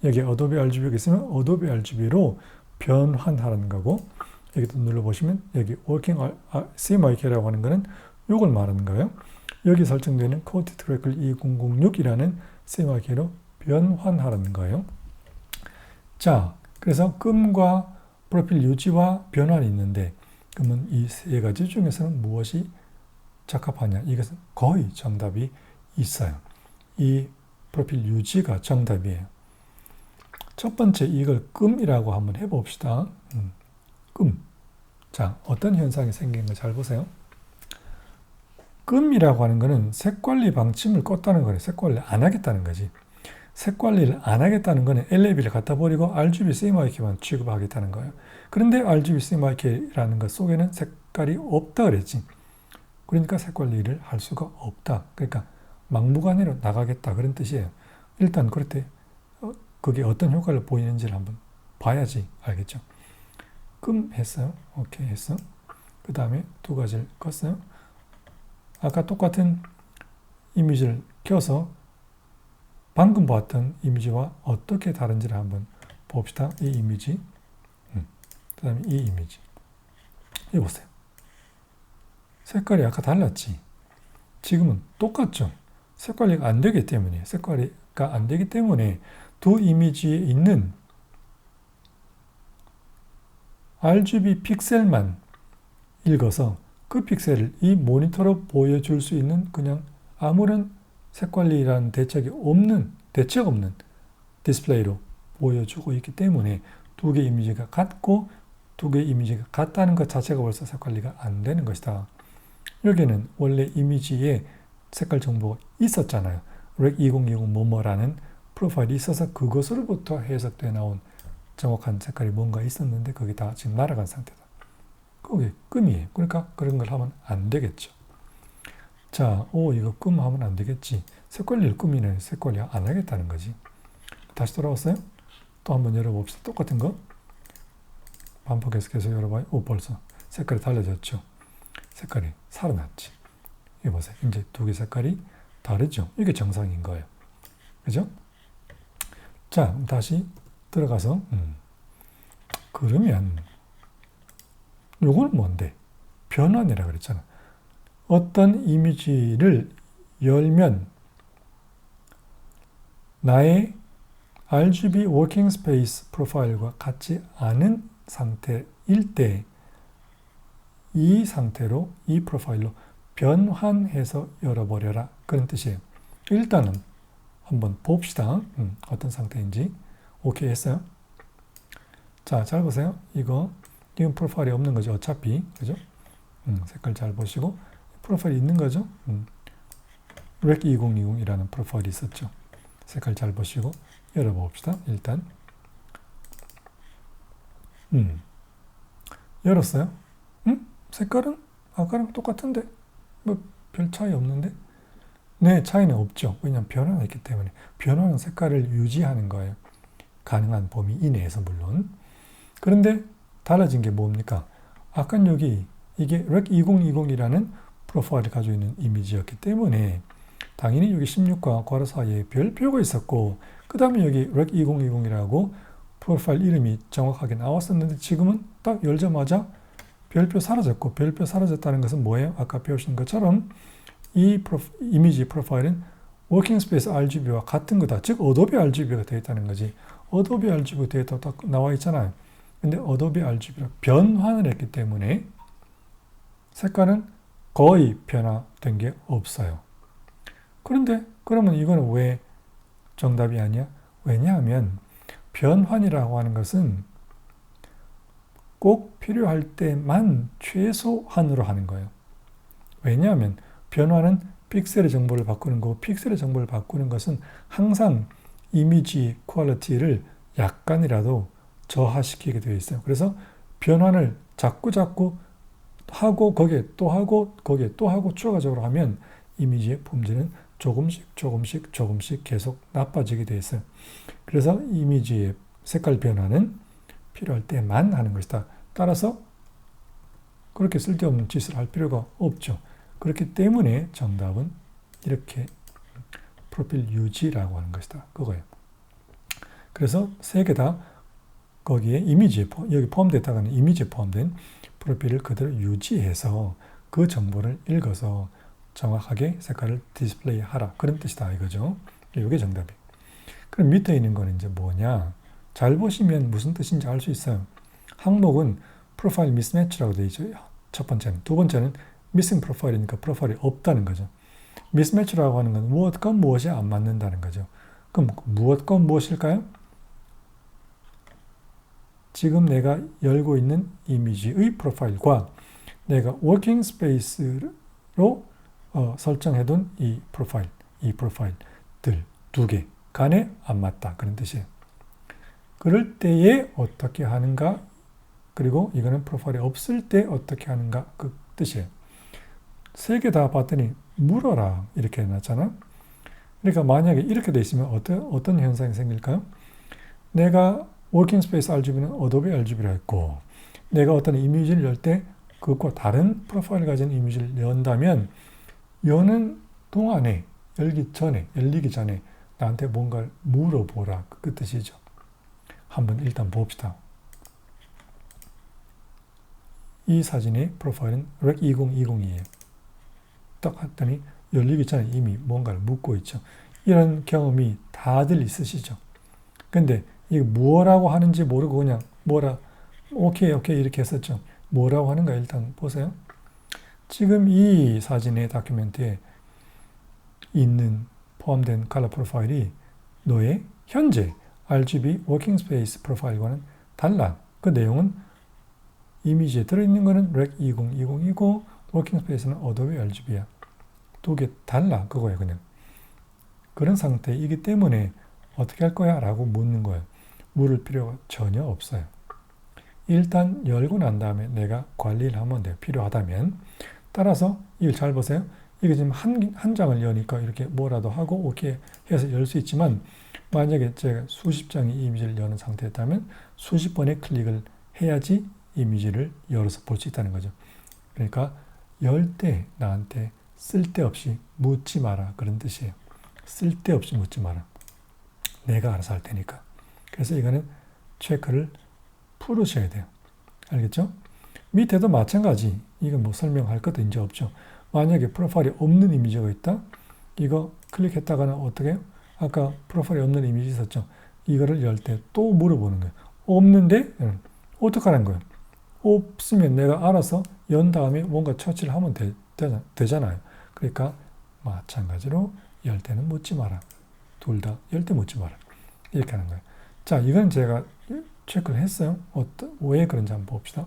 여기 Adobe RGB가 있으면 Adobe RGB로 변환하라는 거고 여기도 눌러보시면 여기 Working CMYK라고 하는 거는 요걸 말하는 거예요. 여기 설정되는 Coated Crackle 2006이라는 CMYK로 변환하라는 거예요. 자, 그래서 끔과 프로필 유지와 변환이 있는데 그러면 이 세 가지 중에서는 무엇이 적합하냐? 이것은 거의 정답이 있어요. 이 프로필 유지가 정답이에요. 첫 번째 이걸 끔이라고 한번 해봅시다. 끔. 자, 어떤 현상이 생기는 거 잘 보세요. 끔이라고 하는 거는 색관리 방침을 껐다는 거예요. 색관리를 안 하겠다는 거지. 색관리를 안 하겠다는 거는 LAB를 갖다 버리고 RGB CMYK만 취급하겠다는 거예요. 그런데 RGB CMYK라는 것 속에는 색깔이 없다 그랬지. 그러니까 색 관리를 할 수가 없다. 그러니까 막무가내로 나가겠다 그런 뜻이에요. 일단 그럴 때 그게 어떤 효과를 보이는지를 한번 봐야지 알겠죠. 했어요. 오케이 했어. 그 다음에 두 가지를 껐어요. 아까 똑같은 이미지를 켜서 방금 보았던 이미지와 어떻게 다른지를 한번 봅시다. 이 이미지, 그 다음에 이 이미지. 이거 보세요. 색깔이 아까 달랐지. 지금은 똑같죠. 색깔이 안 되기 때문에, 색깔이가 안 되기 때문에 두 이미지에 있는 RGB 픽셀만 읽어서 그 픽셀을 이 모니터로 보여줄 수 있는 그냥 아무런 색관리라는 대책 없는 디스플레이로 보여주고 있기 때문에 두 개의 이미지가 같고 두 개의 이미지가 같다는 것 자체가 벌써 색관리가 안 되는 것이다. 여기는 원래 이미지에 색깔 정보가 있었잖아요. REC 2020 뭐뭐라는 프로파일이 있어서 그것으로부터 해석되어 나온 정확한 색깔이 뭔가 있었는데 그게 다 지금 날아간 상태다. 그게 끔이에요. 그러니까 그런 걸 하면 안 되겠죠. 자, 이거 끔 하면 안 되겠지. 색관리를 끔이네. 색관리 안 하겠다는 거지. 다시 돌아왔어요? 또 한번 열어봅시다. 똑같은 거. 반복해서 계속 열어봐요. 벌써 색깔이 달라졌죠. 색깔이 살아났지. 이거 보세요. 이제 두 개 색깔이 다르죠. 이게 정상인 거예요. 그죠? 자, 다시 들어가서 그러면 요거는 뭔데? 변환이라 그랬잖아. 어떤 이미지를 열면 나의 RGB 워킹 스페이스 프로파일과 같지 않은 상태일 때 이 상태로 이 프로파일로 변환해서 열어버려라 그런 뜻이에요. 일단은 한번 봅시다. 어떤 상태인지. 오케이 했어요? 자, 잘 보세요. 이건 프로파일이 없는 거죠. 어차피. 그죠? 색깔 잘 보시고. 프로파일이 있는 거죠. REC 2020이라는 프로파일이 있었죠. 색깔 잘 보시고 열어봅시다. 일단 열었어요. 색깔은 아까랑 똑같은데 뭐 별 차이 없는데? 네, 차이는 없죠. 왜냐하면 변화가 있기 때문에. 변화는 색깔을 유지하는 거예요. 가능한 범위 이내에서 물론. 그런데 달라진 게 뭡니까? 아까 여기 이게 REC 2020이라는 프로파일을 가지고 있는 이미지였기 때문에 당연히 여기 16과 괄호 사이에 별표가 있었고 그 다음에 여기 REC 2020이라고 프로파일 이름이 정확하게 나왔었는데 지금은 딱 열자마자 별표 사라졌고 별표 사라졌다는 것은 뭐예요? 아까 배우신 것처럼 이 이미지 프로파일은 워킹 스페이스 RGB와 같은 거다. 즉 어도비 RGB가 되어 있다는 거지. 어도비 RGB 데이터 딱 나와 있잖아요. 근데 어도비 RGB로 변환을 했기 때문에 색깔은 거의 변화된 게 없어요. 그런데 그러면 이거는 왜 정답이 아니야? 왜냐하면 변환이라고 하는 것은 꼭 필요할 때만 최소한으로 하는 거예요. 왜냐하면 변화는 픽셀의 정보를 바꾸는 거고 픽셀의 정보를 바꾸는 것은 항상 이미지 퀄리티를 약간이라도 저하시키게 되어 있어요. 그래서 변환을 자꾸 하고 거기에 또 하고 거기에 또 하고 추가적으로 하면 이미지의 품질은 조금씩 계속 나빠지게 되어 있어요. 그래서 이미지의 색깔 변화는 필요할 때만 하는 것이다. 따라서 그렇게 쓸데없는 짓을 할 필요가 없죠. 그렇기 때문에 정답은 이렇게 프로필 유지라고 하는 것이다. 그거예요. 그래서 세 개 다 거기에 이미지에 여기 포함됐다가는 이미지에 포함된 프로필을 그대로 유지해서 그 정보를 읽어서 정확하게 색깔을 디스플레이 하라. 그런 뜻이다 이거죠. 이게 정답이에요. 그럼 밑에 있는 거는 이제 뭐냐? 잘 보시면 무슨 뜻인지 알 수 있어요. 항목은 프로파일 미스매치라고 되어 있죠. 첫 번째는. 두 번째는 미싱 프로파일이니까 프로파일이 없다는 거죠. 미스매치라고 하는 건 무엇과 무엇이 안 맞는다는 거죠. 그럼 무엇과 무엇일까요? 지금 내가 열고 있는 이미지의 프로파일과 내가 워킹 스페이스로 설정해둔 이 프로파일들 두 개 간에 안 맞다. 그런 뜻이에요. 그럴 때에 어떻게 하는가가 그리고 이거는 프로파일이 없을 때 어떻게 하는가 그 뜻이에요. 세 개 다 봤더니 물어라 이렇게 해놨잖아. 그러니까 만약에 이렇게 돼 있으면 어떤 현상이 생길까요? 내가 워킹스페이스 RGB는 어도비 RGB라 했고 내가 어떤 이미지를 열 때 그것과 다른 프로파일을 가진 이미지를 연다면 여는 동안에 열리기 전에 나한테 뭔가를 물어보라 그 뜻이죠. 한번 일단 봅시다. 이 사진의 프로파일은 REC 2020이에요. 딱 했더니 열리기 전에 이미 뭔가를 묻고 있죠. 이런 경험이 다들 있으시죠. 근데 이게 뭐라고 하는지 모르고 그냥 오케이 이렇게 했었죠. 뭐라고 하는가 일단 보세요. 지금 이 사진의 다큐멘트에 있는 포함된 컬러 프로파일이 너의 현재 RGB 워킹 스페이스 프로파일과는 달라. 그 내용은 이미지에 들어있는 거는 REC 2020이고 워킹 스페이스는 어도비 RGB야. 두 개 달라 그거예요. 그냥 그런 상태이기 때문에 어떻게 할 거야? 라고 묻는 거예요. 물을 필요가 전혀 없어요. 일단 열고 난 다음에 내가 관리를 하면 돼요. 필요하다면. 따라서 이걸 잘 보세요. 이게 지금 한 장을 여니까 이렇게 뭐라도 하고 오케이 해서 열 수 있지만 만약에 제가 수십 장의 이미지를 여는 상태였다면 수십 번의 클릭을 해야지 이미지를 열어서 볼 수 있다는 거죠. 그러니까 열 때 나한테 쓸데없이 묻지 마라 그런 뜻이에요. 쓸데없이 묻지 마라. 내가 알아서 할 테니까. 그래서 이거는 체크를 풀으셔야 돼요. 알겠죠? 밑에도 마찬가지. 이건 뭐 설명할 것도 이제 없죠. 만약에 프로파일이 없는 이미지가 있다. 이거 클릭했다가는 어떻게 해요? 아까 프로파일이 없는 이미지 있었죠. 이거를 열 때 또 물어보는 거예요. 없는데 어떡하는 거예요? 없으면 내가 알아서 연 다음에 뭔가 처치를 하면 되잖아요. 그러니까 마찬가지로 열 때는 묻지 마라. 둘 다 열 때 묻지 마라. 이렇게 하는 거예요. 자, 이건 제가 체크를 했어요. 왜 그런지 한번 봅시다.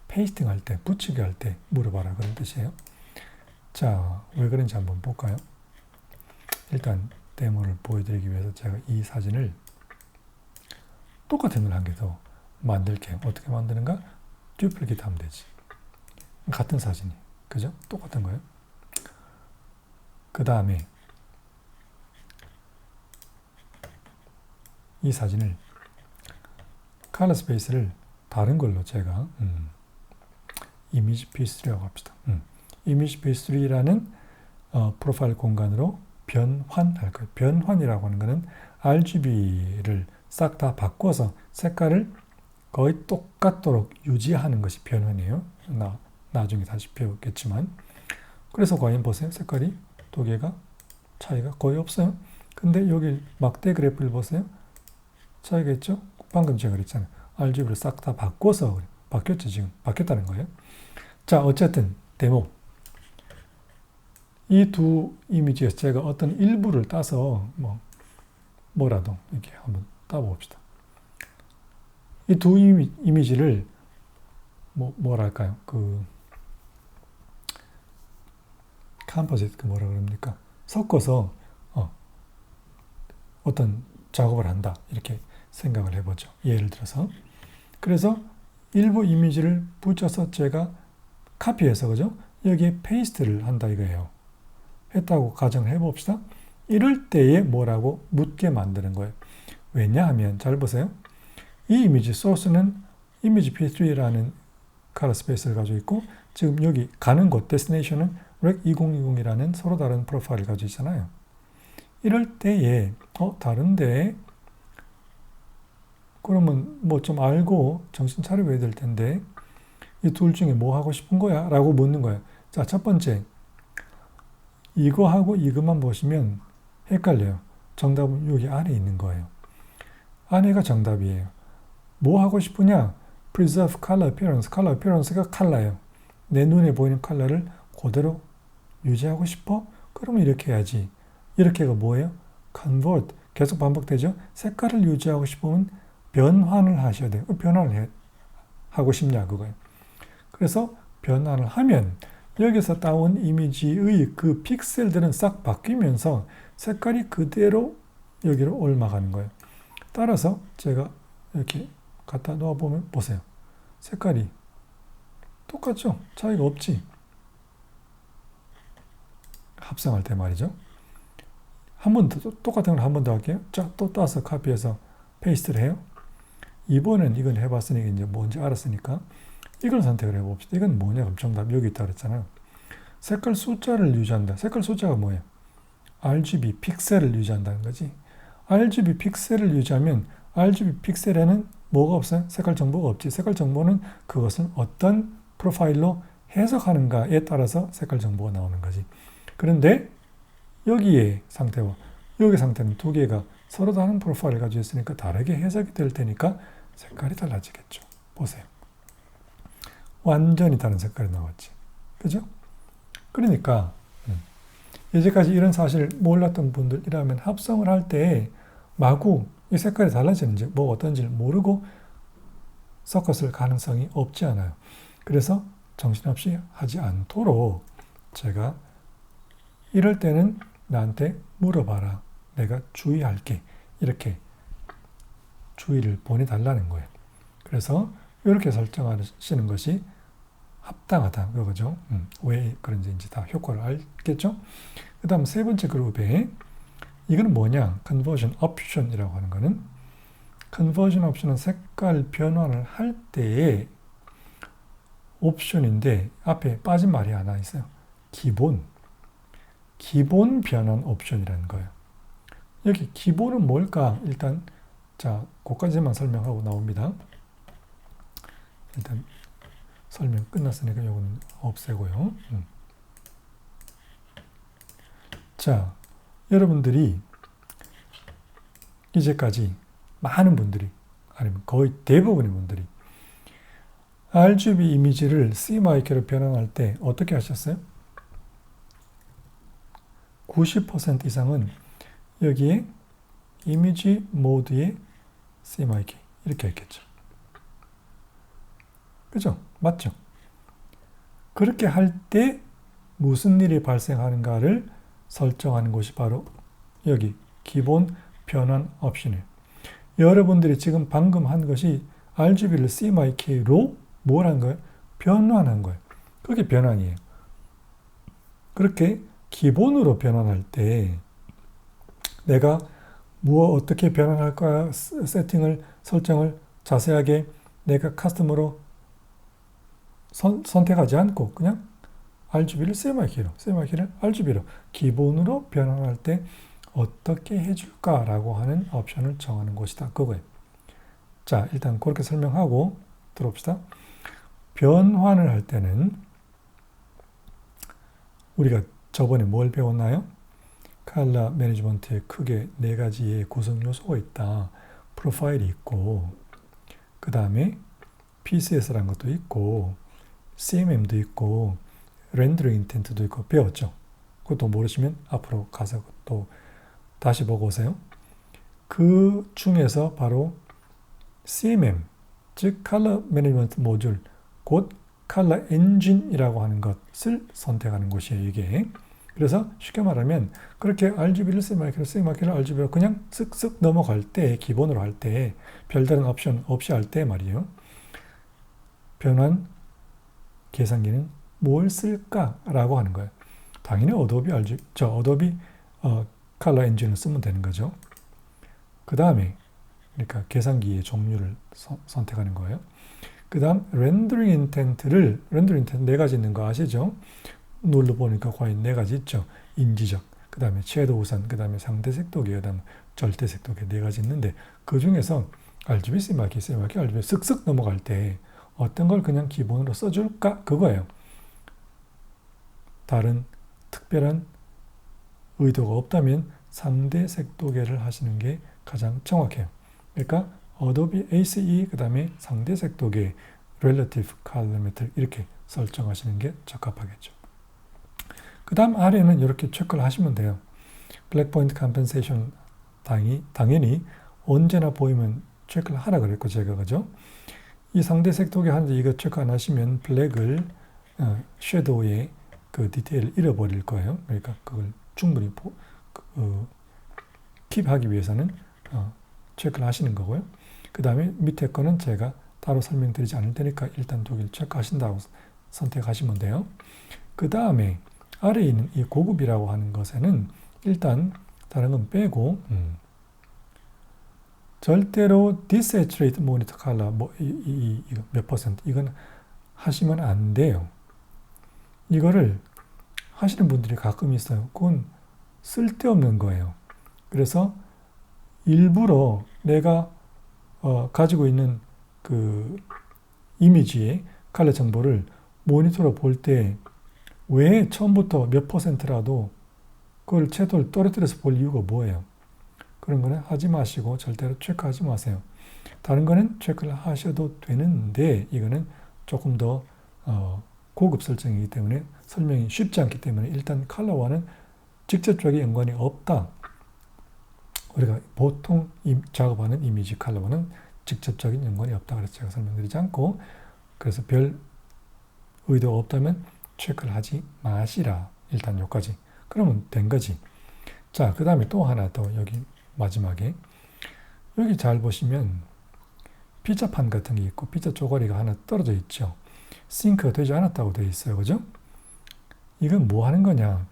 페이스팅 할 때, 붙이기 할 때 물어봐라 그런 뜻이에요. 자, 왜 그런지 한번 볼까요? 일단 데모를 보여드리기 위해서 제가 이 사진을 똑같은 걸 한 개 더 만들게요. 어떻게 만드는가? 듀플리케이트 하면 되지. 같은 사진이. 그죠? 똑같은 거예요. 그 다음에 이 사진을 컬러 스페이스를 다른 걸로 제가 이미지 P3라고 합시다. 이미지 P3라는 프로파일 공간으로 변환할 거예요. 변환이라고 하는 것은 RGB를 싹 다 바꿔서 색깔을 거의 똑같도록 유지하는 것이 변환이에요. 나중에 다시 배우겠지만. 그래서 과연 보세요. 색깔이 두 개가 차이가 거의 없어요. 근데 여기 막대 그래프를 보세요. 차이가 있죠? 방금 제가 그랬잖아요. RGB를 싹 다 바꿔서 그래. 바뀌었죠, 지금. 바뀌었다는 거예요. 자, 어쨌든 데모. 이 두 이미지에서 제가 어떤 일부를 따서 뭐라도 이렇게 한번 따봅시다. 이 두 이미지를 뭐랄까요? 컴포지트 뭐라 그럽니까? 섞어서 어떤 작업을 한다. 이렇게 생각을 해보죠. 예를 들어서. 그래서 일부 이미지를 붙여서 제가 카피해서, 그죠? 여기에 페이스트를 한다 이거예요. 했다고 가정을 해봅시다. 이럴 때에 뭐라고 묻게 만드는 거예요. 왜냐하면, 잘 보세요. 이 이미지 소스는 이미지 p3라는 컬러 스페이스를 가지고 있고, 지금 여기 가는 곳, 데스티네이션은 REC 2020이라는 서로 다른 프로파일을 가지고 있잖아요. 이럴 때에, 다른데, 그러면 뭐 좀 알고 정신 차려야 될 텐데, 이 둘 중에 뭐 하고 싶은 거야? 라고 묻는 거예요. 자, 첫 번째. 이거하고 이것만 보시면 헷갈려요. 정답은 여기 안에 있는 거예요. 안에가 정답이에요. 뭐 하고 싶으냐? Preserve Color Appearance. Color Appearance가 컬러예요. 내 눈에 보이는 컬러를 그대로 유지하고 싶어? 그러면 이렇게 해야지. 이렇게가 뭐예요? Convert. 계속 반복되죠? 색깔을 유지하고 싶으면 변환을 하셔야 돼요. 변환을 하고 싶냐 그거예요. 그래서 변환을 하면 여기서 따온 이미지의 그 픽셀들은 싹 바뀌면서 색깔이 그대로 여기로 올라가는 거예요. 따라서 제가 이렇게 갖다 놓아보면 보세요. 색깔이 똑같죠? 차이가 없지? 합성할 때 말이죠. 한 번 더, 똑같은 걸 한 번 더 할게요. 자, 또 따서 카피해서 페이스트를 해요. 이번엔 이건 해봤으니까 이제 뭔지 알았으니까 이걸 선택을 해봅시다. 이건 뭐냐? 그럼 정답 여기 있다 그랬잖아요. 색깔 숫자를 유지한다. 색깔 숫자가 뭐예요? RGB 픽셀을 유지한다는 거지. RGB 픽셀을 유지하면 RGB 픽셀에는 뭐가 없어요? 색깔 정보가 없지. 색깔 정보는 그것을 어떤 프로파일로 해석하는가에 따라서 색깔 정보가 나오는 거지. 그런데 여기의 상태와 여기 상태는 두 개가 서로 다른 프로파일을 가지고 있으니까 다르게 해석이 될 테니까 색깔이 달라지겠죠. 보세요. 완전히 다른 색깔이 나왔지. 그죠? 그러니까 이제까지 이런 사실 몰랐던 분들이라면 합성을 할 때 마구 이 색깔이 달라지는지 뭐 어떤지를 모르고 섞었을 가능성이 없지 않아요. 그래서 정신없이 하지 않도록 제가 이럴 때는 나한테 물어봐라. 내가 주의할게. 이렇게 주의를 보내달라는 거예요. 그래서 이렇게 설정하시는 것이 합당하다. 그거죠. 왜 그런지 이제 다 효과를 알겠죠? 그 다음 세 번째 그룹에 이거는 뭐냐? 컨버전 옵션이라고 하는 거는 컨버전 옵션은 색깔 변환을 할 때의 옵션인데 앞에 빠진 말이 하나 있어요. 기본 변환 옵션이라는 거예요. 여기 기본은 뭘까? 일단 자, 그까지만 설명하고 나옵니다. 일단 설명 끝났으니까 이거는 없애고요. 자, 여러분들이 이제까지 많은 분들이 아니면 거의 대부분의 분들이 RGB 이미지를 CMYK로 변환할 때 어떻게 하셨어요? 90% 이상은 여기에 이미지 모드에 CMYK 이렇게 했겠죠. 그죠? 맞죠? 그렇게 할 때 무슨 일이 발생하는가를 설정하는 것이 바로 여기 기본 변환 옵션이에요. 여러분들이 지금 방금 한 것이 RGB를 CMYK로 뭘 한 거예요? 변환한 거예요. 그게 변환이에요. 그렇게 기본으로 변환할 때 내가 어떻게 변환할 거야 세팅을 설정을 자세하게 내가 커스텀으로 선택하지 않고 그냥 RGB를 CMYK로 RGB로 기본으로 변환할 때 어떻게 해줄까라고 하는 옵션을 정하는 것이다. 그거예요. 자, 일단 그렇게 설명하고 들어봅시다. 변환을 할 때는 우리가 저번에 뭘 배웠나요? 컬러 매니지먼트에 크게 네 가지의 구성 요소가 있다. 프로파일이 있고 그 다음에 PCS라는 것도 있고 CMM도 있고 렌더링 인텐트도 있고 배웠죠. 그것도 모르시면 앞으로 가서 또 다시 보고 오세요. 그 중에서 바로 CMM, 즉 컬러 매니지먼트 모듈, 곧 컬러 엔진이라고 하는 것을 선택하는 곳이에요, 이게. 그래서 쉽게 말하면 그렇게 RGB를 CMYK를 RGB로 그냥 쓱쓱 넘어갈 때, 기본으로 할 때, 별다른 옵션 없이 할 때 말이에요. 변환 계산기는 뭘 쓸까라고 하는 거예요. 당연히 어도비 컬러 엔진을 쓰면 되는 거죠. 그 다음에 그러니까 계산기의 종류를 선택하는 거예요. 그 다음 렌더링 인텐트 네 가지 있는 거 아시죠? 눌러보니까 과연 네 가지 있죠. 인지적, 그 다음에 섀도우 우산, 그 다음에 상대 색도계, 그 다음에 절대 색도계 네 가지 있는데 그 중에서 RGB, CMYK, RGB 쓱쓱 넘어갈 때 어떤 걸 그냥 기본으로 써줄까? 그거예요. 다른 특별한 의도가 없다면 상대 색도계를 하시는 게 가장 정확해요. 그러니까 어도비 ACE 그 다음에 상대 색도계 Relative Color Meter 이렇게 설정하시는 게 적합하겠죠. 그 다음 아래는 이렇게 체크를 하시면 돼요. 블랙 포인트 컴펜세이션 당연히 언제나 보이면 체크를 하라 그랬고 제가 그죠? 이 상대 색도계 하는데 이거 체크 안 하시면 블랙을 섀도우의 그 디테일을 잃어버릴 거예요. 그러니까 그걸 충분히 킵하기 위해서는 체크를 하시는 거고요. 그 그 다음에 밑에 거는 제가 따로 설명드리지 않을 테니까 일단 두 개를 체크하신다고 선택하시면 돼요. 그 다음에 아래에 있는 이 고급이라고 하는 것에는 일단 다른 건 빼고 절대로 desaturate monitor color 이거 몇 퍼센트 이건 하시면 안 돼요. 이거를 하시는 분들이 가끔 있어요. 그건 쓸데없는 거예요. 그래서 일부러 내가 가지고 있는 그 이미지의 컬러 정보를 모니터로 볼 때 왜 처음부터 몇 퍼센트라도 그걸 채도를 떨어뜨려서 볼 이유가 뭐예요? 그런 거는 하지 마시고 절대로 체크하지 마세요. 다른 거는 체크를 하셔도 되는데 이거는 조금 더 고급 설정이기 때문에 설명이 쉽지 않기 때문에 일단 컬러와는 직접적인 연관이 없다. 우리가 보통 작업하는 이미지 컬러와는 직접적인 연관이 없다. 그래서 제가 설명드리지 않고 그래서 별 의도가 없다면 체크를 하지 마시라. 일단 여기까지. 그러면 된 거지. 자, 그 다음에 또 하나 더 여기 마지막에 여기 잘 보시면 피자판 같은 게 있고 피자 쪼가리가 하나 떨어져 있죠. 싱크가 되지 않았다고 되어 있어요. 그죠? 이건 뭐 하는 거냐?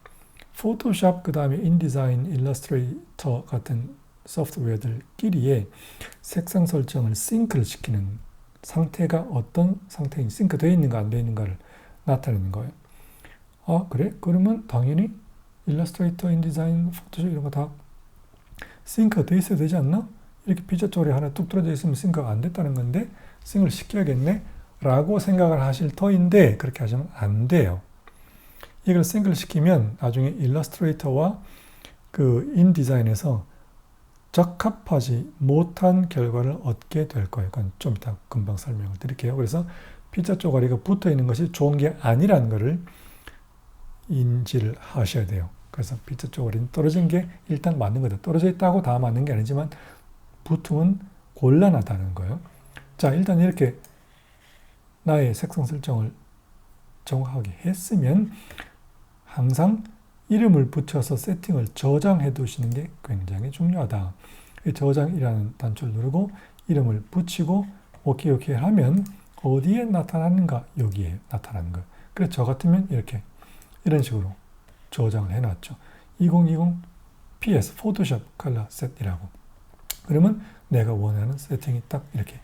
포토샵 그 다음에 인디자인, 일러스트레이터 같은 소프트웨어들끼리의 색상 설정을 싱크를 시키는 상태가 어떤 상태인 싱크되어 있는가 안 되어 있는가를 나타내는 거예요. 아, 그래? 그러면 당연히 일러스트레이터, 인디자인, 포토샵 이런 거 다 싱크가 되어 있어야 되지 않나? 이렇게 피자 쪼가리 하나 뚝 떨어져 있으면 싱크가 안 됐다는 건데 싱크를 시켜야겠네? 라고 생각을 하실 터인데 그렇게 하시면 안 돼요. 이걸 싱크를 시키면 나중에 일러스트레이터와 그 인디자인에서 적합하지 못한 결과를 얻게 될 거예요. 그건 좀 이따 금방 설명을 드릴게요. 그래서 피자 쪼가리가 붙어 있는 것이 좋은 게 아니라는 것을 인지를 하셔야 돼요. 그래서 피자 쪼가리는 떨어진 게 일단 맞는 거다. 떨어져 있다고 다 맞는 게 아니지만 붙으면 곤란하다는 거예요. 자, 일단 이렇게 나의 색상 설정을 정확하게 했으면 항상 이름을 붙여서 세팅을 저장해 두시는 게 굉장히 중요하다. 저장이라는 단추를 누르고 이름을 붙이고 오케이 하면 어디에 나타나는가? 여기에 나타나는 거예요. 그래서 저 같으면 이렇게 이런 식으로 저장을 해놨죠. 2020 PS 포토샵 컬러 셋이라고. 그러면 내가 원하는 세팅이 딱 이렇게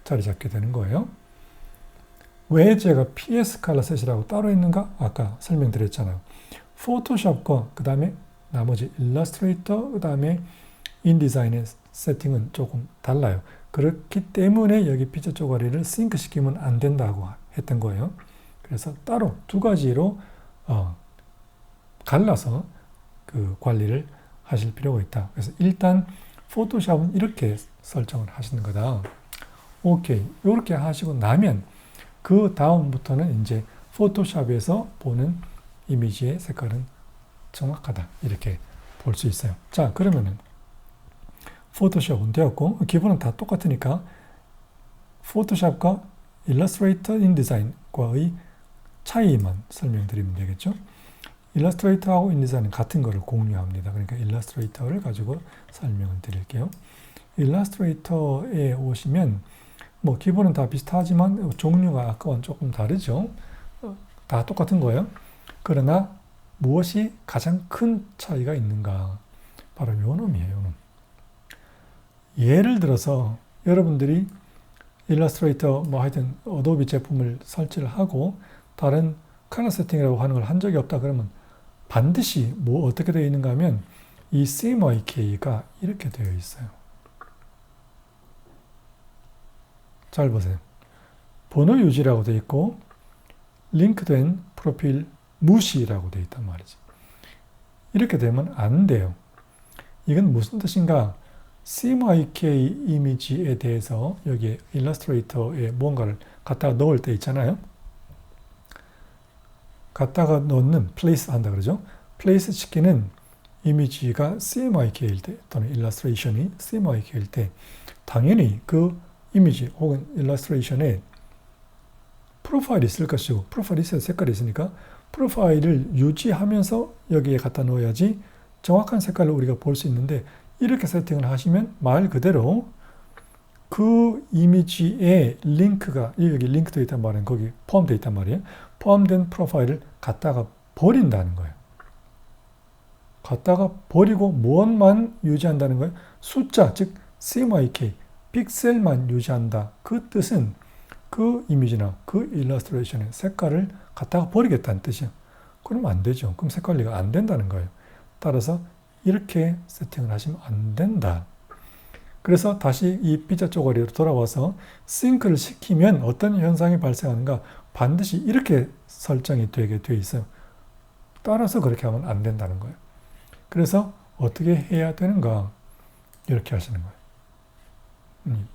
자리 잡게 되는 거예요. 왜 제가 PS 컬러 셋이라고 따로 있는가? 아까 설명드렸잖아요. 포토샵과 그 다음에 나머지 일러스트레이터 그 다음에 인디자인의 세팅은 조금 달라요. 그렇기 때문에 여기 피자 쪼가리를 싱크 시키면 안 된다고 했던 거예요. 그래서 따로 두 가지로 갈라서 그 관리를 하실 필요가 있다. 그래서 일단 포토샵은 이렇게 설정을 하시는 거다. 오케이. 이렇게 하시고 나면 그 다음부터는 이제 포토샵에서 보는 이미지의 색깔은 정확하다. 이렇게 볼 수 있어요. 자, 그러면은 포토샵은 되었고 기본은 다 똑같으니까 포토샵과 일러스트레이터 인디자인과의 차이만 설명드리면 되겠죠. 일러스트레이터하고 인디자인은 같은 거를 공유합니다. 그러니까 일러스트레이터를 가지고 설명을 드릴게요. 일러스트레이터에 오시면 뭐 기본은 다 비슷하지만 종류가 아까와는 조금 다르죠. 다 똑같은 거예요. 그러나 무엇이 가장 큰 차이가 있는가? 바로 요 놈이에요. 요 놈. 예를 들어서 여러분들이 일러스트레이터 뭐 하여튼 어도비 제품을 설치를 하고 다른 컬러 세팅이라고 하는 걸 한 적이 없다 그러면 반드시 뭐 어떻게 되어 있는가 하면 이 CMYK가 이렇게 되어 있어요. 잘 보세요. 번호 유지라고 되어 있고 링크된 프로필 무시라고 되어 있단 말이지. 이렇게 되면 안 돼요. 이건 무슨 뜻인가? CMYK 이미지에 대해서 여기에 일러스트레이터에 뭔가를 갖다가 넣을 때 있잖아요. 갖다가 넣는 플레이스 한다 그러죠. 플레이스 시키는 이미지가 CMYK일 때 또는 일러스트레이션이 CMYK일 때 당연히 그 이미지 혹은 일러스트레이션에 프로파일이 있을 것이고 프로파일이 있어야 색깔이 있으니까 프로파일을 유지하면서 여기에 갖다 넣어야지 정확한 색깔을 우리가 볼 수 있는데 이렇게 세팅을 하시면 말 그대로 그 이미지에 링크가, 여기 링크 되어 있단 말이에요. 거기 포함되어 있단 말이에요. 포함된 프로파일을 갖다가 버린다는 거예요. 갖다가 버리고 무엇만 유지한다는 거예요? 숫자, 즉 CMYK, 픽셀만 유지한다. 그 뜻은 그 이미지나 그 일러스트레이션의 색깔을 갖다가 버리겠다는 뜻이에요. 그러면 안 되죠. 그럼 색 관리가 안 된다는 거예요. 따라서 이렇게 세팅을 하시면 안 된다. 그래서 다시 이 피자 쪼가리로 돌아와서 싱크를 시키면 어떤 현상이 발생하는가, 반드시 이렇게 설정이 되게 돼 있어요. 따라서 그렇게 하면 안 된다는 거예요. 그래서 어떻게 해야 되는가, 이렇게 하시는 거예요.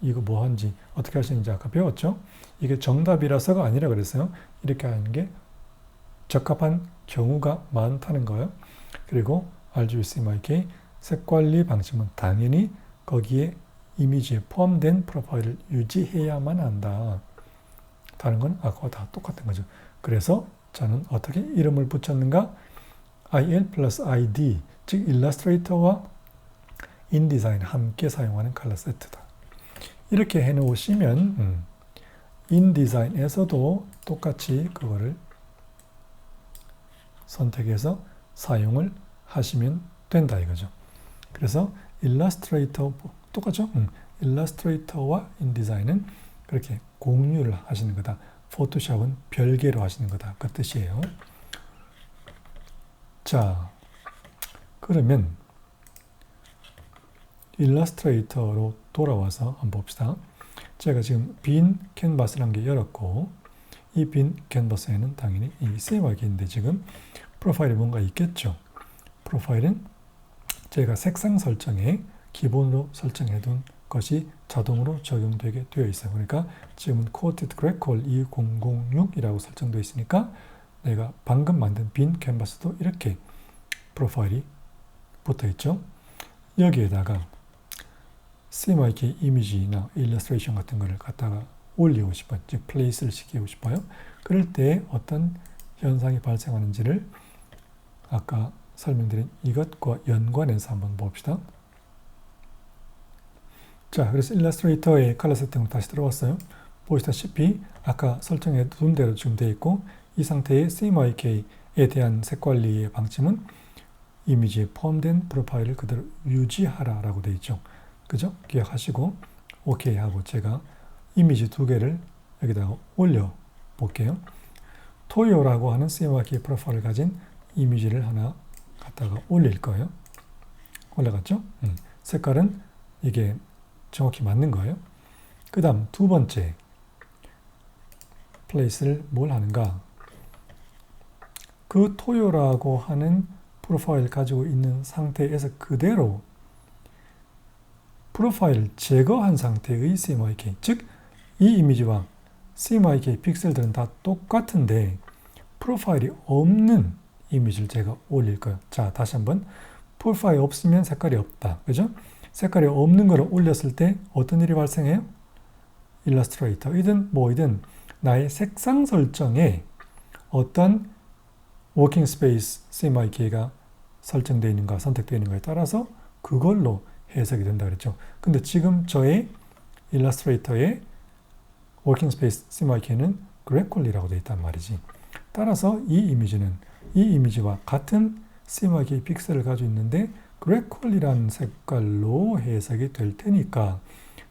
이거 뭐 하는지 어떻게 하시는지 아까 배웠죠? 이게 정답이라서가 아니라 그랬어요. 이렇게 하는 게 적합한 경우가 많다는 거예요. 그리고 RGB CMYK 색관리 방식은 당연히 거기에 이미지에 포함된 프로파일을 유지해야만 한다. 다른 건 아까와 다 똑같은 거죠. 그래서 저는 어떻게 이름을 붙였는가? IL 플러스 ID, 즉 일러스트레이터와 인디자인 함께 사용하는 컬러 세트다. 이렇게 해놓으시면 인디자인에서도 똑같이 그거를 선택해서 사용을 하시면 된다 이거죠. 그래서 일러스트레이터 똑같죠? 일러스트레이터와 인디자인은 그렇게 공유를 하시는 거다. 포토샵은 별개로 하시는 거다. 그 뜻이에요. 자, 그러면 일러스트레이터로 돌아와서 한번 봅시다. 제가 지금 빈 캔버스를 한 개 열었고, 이 빈 캔버스에는 당연히 이 CMYK인데 지금 프로파일이 뭔가 있겠죠. 프로파일은 제가 색상 설정에 기본으로 설정해둔 것이 자동으로 적용되게 되어 있어요. 그러니까 지금은 Coated Glycol 2006이라고 설정되어 있으니까 내가 방금 만든 빈 캔버스도 이렇게 프로파일이 붙어 있죠. 여기에다가 CMYK 이미지나 일러스트레이션 같은 거를 갖다가 올리고 싶어요. 즉 플레이스를 시키고 싶어요. 그럴 때 어떤 현상이 발생하는지를 아까 설명드린 이것과 연관해서 한번 봅시다. 자, 그래서 일러스트레이터의 컬러 세팅으로 다시 들어왔어요. 보시다시피 아까 설정해 둔 대로 지금 되어 있고, 이 상태의 CMYK에 대한 색관리의 방침은 이미지에 포함된 프로파일을 그대로 유지하라 라고 되어 있죠. 그죠? 기억하시고 OK 하고 제가 이미지 두 개를 여기다가 올려 볼게요. 토요라고 하는 CMYK 프로파일을 가진 이미지를 하나 갖다가 올릴 거예요. 올라갔죠? 색깔은 이게 정확히 맞는 거예요. 그 다음 두 번째 플레이스를 뭘 하는가? 그 토요라고 하는 프로파일 가지고 있는 상태에서 그대로 프로파일을 제거한 상태의 CMYK, 즉 이 이미지와 CMYK 픽셀들은 다 똑같은데 프로파일이 없는 이미지를 제가 올릴 거예요. 자, 다시 한번 프로파일 없으면 색깔이 없다. 그죠? 색깔이 없는 거를 올렸을 때 어떤 일이 발생해요? 일러스트레이터이든 뭐이든 나의 색상 설정에 어떤 워킹 스페이스 CMYK가 설정되어 있는가 선택되어 있는가에 따라서 그걸로 해석이 된다 그랬죠. 근데 지금 저의 일러스트레이터의 워킹 스페이스 CMYK는 그래콜리라고 되어 있단 말이지. 따라서 이 이미지는 이 이미지와 같은 CMYK 픽셀을 가지고 있는데 그래콜리라는 색깔로 해석이 될 테니까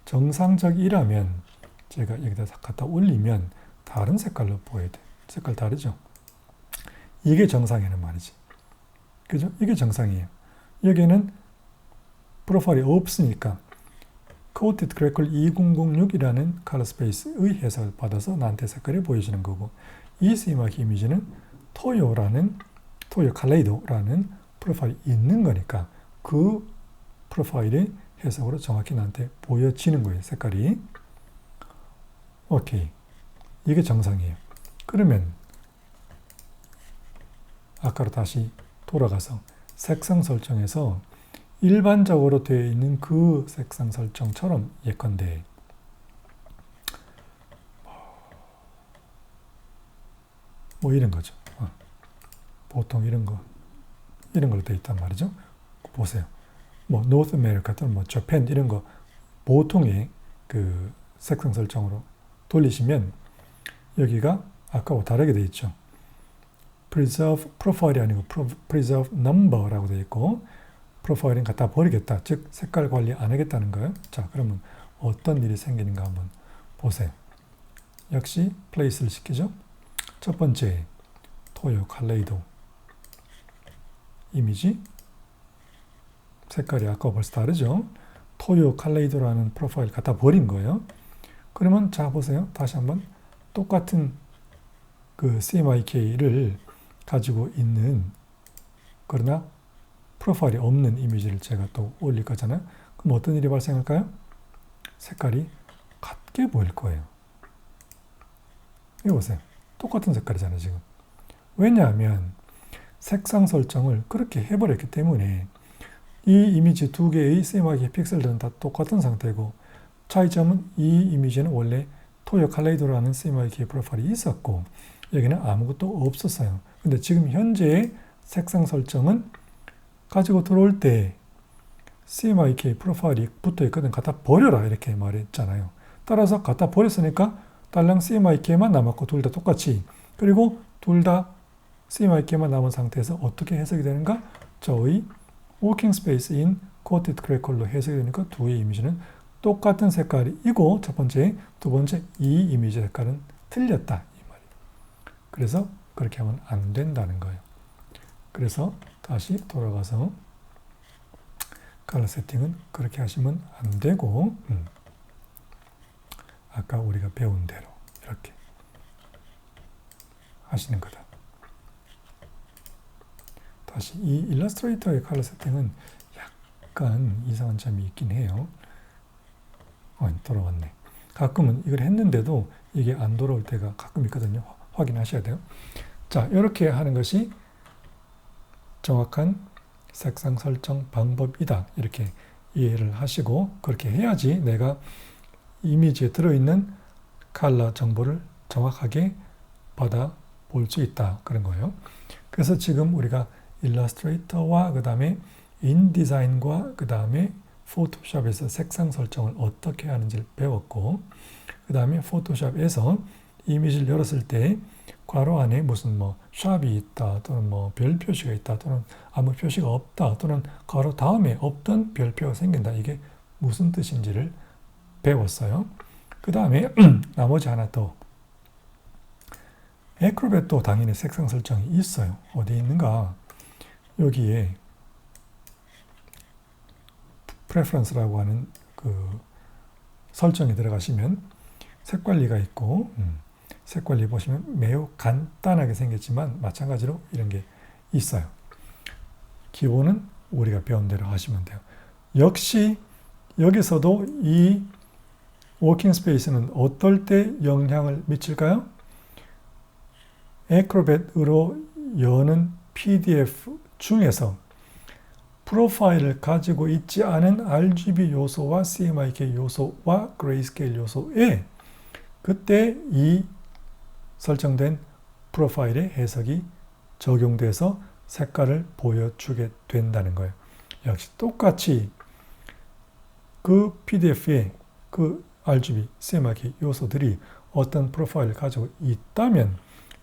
정상적이라면 제가 여기다 갖다 올리면 다른 색깔로 보여야 돼. 색깔 다르죠? 이게 정상이란 말이지. 그죠? 이게 정상이에요. 여기는 프로파일이 없으니까 Coated Glycol 2006이라는 컬러 스페이스의 해석을 받아서 나한테 색깔이 보여지는 거고, 이 CMYK 이미지는 토요 칼레이도라는 프로파일이 있는 거니까 그 프로파일의 해석으로 정확히 나한테 보여지는 거예요. 색깔이. 오케이. 이게 정상이에요. 그러면 아까로 다시 돌아가서 색상 설정에서 일반적으로 되어 있는 그 색상 설정처럼 예컨대 뭐 이런 거죠. 보통 이런 걸로 되어 있단 말이죠. 보세요. 뭐 노스 아메리카 또는 뭐 재팬 이런 거 보통의 그 색상 설정으로 돌리시면 여기가 아까와 다르게 되어 있죠. preserve profile이 아니고 preserve number라고 되어 있고 프로파일은 갖다 버리겠다. 즉 색깔 관리 안 하겠다는 거예요. 자, 그러면 어떤 일이 생기는가 한번 보세요. 역시 place를 시키죠. 첫 번째 토요 칼레이도 이미지 색깔이 아까와 벌써 다르죠. 토요 칼레이도라는 프로파일 갖다 버린 거예요. 그러면 자 보세요. 다시 한번 똑같은 그 CMYK를 가지고 있는 그러나 프로파일이 없는 이미지를 제가 또 올릴 거잖아요. 그럼 어떤 일이 발생할까요? 색깔이 같게 보일 거예요. 이거 보세요. 똑같은 색깔이잖아요, 지금. 왜냐하면 색상 설정을 그렇게 해버렸기 때문에 이 이미지 두 개의 CMYK 픽셀들은 다 똑같은 상태고 차이점은 이 이미지는 원래 토요 칼레이도라는 CMYK 프로파일이 있었고 여기는 아무것도 없었어요. 근데 지금 현재의 색상 설정은 가지고 들어올 때 CMYK 프로파일이 붙어 있거든. 갖다 버려라 이렇게 말했잖아요. 따라서 갖다 버렸으니까 딸랑 CMYK만 남았고 둘 다 똑같이 그리고 둘 다 CMYK만 남은 상태에서 어떻게 해석이 되는가? 저의 워킹 스페이스인 코어티드 그레이 컬러 해석이 되니까 두 개의 이미지는 똑같은 색깔이고 첫 번째, 두 번째 이 이미지 색깔은 틀렸다 이 말이에요. 그래서 그렇게 하면 안 된다는 거예요. 그래서 다시 돌아가서 컬러 세팅은 그렇게 하시면 안 되고 아까 우리가 배운 대로 이렇게 하시는 거다. 다시 이 일러스트레이터의 컬러 세팅은 약간 이상한 점이 있긴 해요. 돌아왔네. 가끔은 이걸 했는데도 이게 안 돌아올 때가 가끔 있거든요. 확인하셔야 돼요. 자, 이렇게 하는 것이 정확한 색상 설정 방법이다. 이렇게 이해를 하시고 그렇게 해야지 내가 이미지에 들어있는 컬러 정보를 정확하게 받아 볼 수 있다. 그런 거예요. 그래서 지금 우리가 일러스트레이터와 그 다음에 인디자인과 그 다음에 포토샵에서 색상 설정을 어떻게 하는지를 배웠고 그 다음에 포토샵에서 이미지를 열었을 때 괄호 안에 무슨 뭐 샵이 있다 또는 뭐 별 표시가 있다 또는 아무 표시가 없다 또는 괄호 다음에 없던 별표가 생긴다. 이게 무슨 뜻인지를 배웠어요. 그 다음에 나머지 하나 더 애크로벳도 당연히 색상 설정이 있어요. 어디 있는가? 여기에 프레퍼런스라고 하는 그 설정에 들어가시면 색 관리가 있고 색 관리 보시면 매우 간단하게 생겼지만 마찬가지로 이런 게 있어요. 기본은 우리가 배운 대로 하시면 돼요. 역시 여기서도 이 워킹 스페이스는 어떨 때 영향을 미칠까요? 애크로벳으로 여는 PDF 중에서 프로파일을 가지고 있지 않은 RGB 요소와 CMYK 요소와 그레이스케일 요소에 그때 이 설정된 프로파일의 해석이 적용돼서 색깔을 보여주게 된다는 거예요. 역시 똑같이 그 PDF에 그 RGB, CMYK 요소들이 어떤 프로파일을 가지고 있다면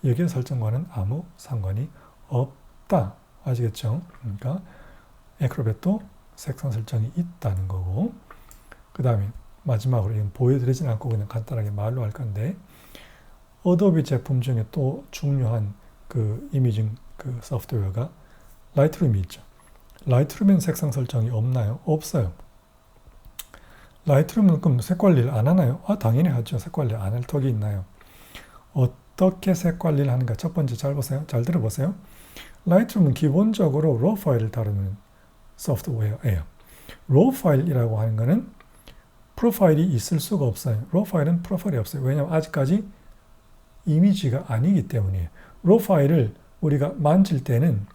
여기에 설정과는 아무 상관이 없다. 아시겠죠? 그러니까 애크로벳도 색상 설정이 있다는 거고 그 다음에 마지막으로 이건 보여드리진 않고 그냥 간단하게 말로 할 건데 어도비 제품 중에 또 중요한 그 이미징 그 소프트웨어가 라이트룸이 있죠. 라이트룸에는 색상 설정이 없나요? 없어요. 라이트룸은 그럼 색 관리를 안 하나요? 당연히 하죠. 색 관리 안 할 턱이 있나요? 어떻게 색 관리를 하는가? 첫 번째 잘 보세요. 잘 들어보세요. 라이트룸은 기본적으로 로우 파일을 다루는 소프트웨어예요. 로우 파일이라고 하는 거는 프로파일이 있을 수가 없어요. 로우 파일은 프로파일이 없어요. 왜냐하면 아직까지 이미지가 아니기 때문이에요. 로우 파일을 우리가 만질 때는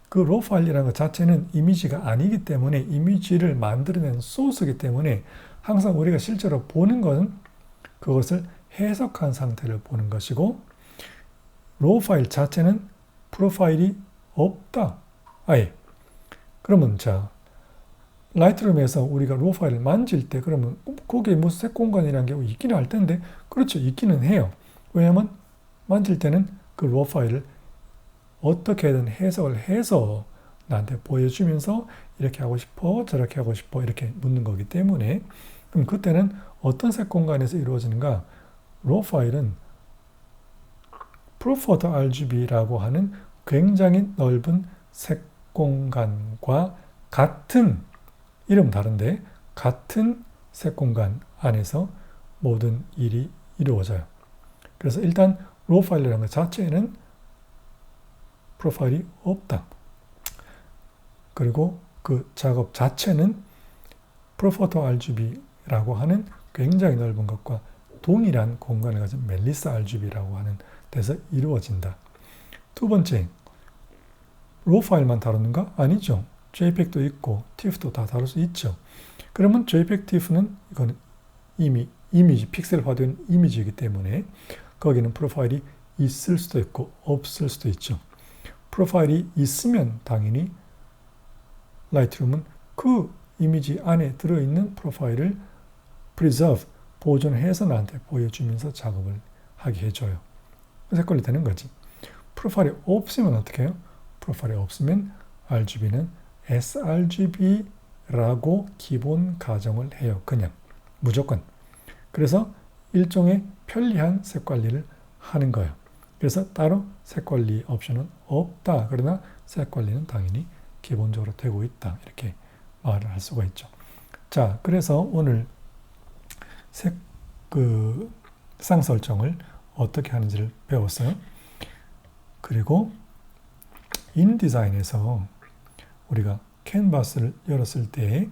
그 로우 파일이라는 것 자체는 이미지가 아니기 때문에 이미지를 만들어낸 소스이기 때문에 항상 우리가 실제로 보는 것은 그것을 해석한 상태를 보는 것이고 로우 파일 자체는 프로파일이 없다. 아예. 그러면 자 라이트룸에서 우리가 로 파일을 만질 때 그러면 거기에 무슨 색 공간이라는 게 있기는 할 텐데 그렇죠. 있기는 해요. 왜냐하면 만질 때는 그 로 파일을 어떻게든 해석을 해서 나한테 보여주면서 이렇게 하고 싶어 저렇게 하고 싶어 이렇게 묻는 거기 때문에 그럼 그때는 어떤 색 공간에서 이루어지는가? 로 파일은 프로포트 RGB라고 하는 굉장히 넓은 색 공간과 같은 이름 다른데 같은 색 공간 안에서 모든 일이 이루어져요. 그래서 일단 로 파일이라는 것 자체에는 프로파일이 없다. 그리고 그 작업 자체는 프로포트 RGB라고 하는 굉장히 넓은 것과 동일한 공간을 가진 멜리스 RGB라고 하는 데서 이루어진다. 두 번째, 로 파일만 다루는가? 아니죠. JPEG도 있고 TIFF도 다 다룰 수 있죠. 그러면 JPEG, TIFF는 이거는 이미 이미지, 픽셀화된 이미지이기 때문에 거기는 프로파일이 있을 수도 있고 없을 수도 있죠. 프로파일이 있으면 당연히 라이트룸은 그 이미지 안에 들어있는 프로파일을 preserve, 보존해서 나한테 보여주면서 작업을 하게 해줘요. 색깔이 되는 거지. 프로파일이 없으면 어떻게 해요? 프로파일이 없으면 RGB는 sRGB라고 기본 가정을 해요. 그냥 무조건. 그래서 일종의 편리한 색 관리를 하는 거예요. 그래서 따로 색 관리 옵션은 없다. 그러나 색 관리는 당연히 기본적으로 되고 있다. 이렇게 말을 할 수가 있죠. 자, 그래서 오늘 색상 설정을 어떻게 하는지를 배웠어요. 그리고 인디자인에서 우리가 캔버스를 열었을 때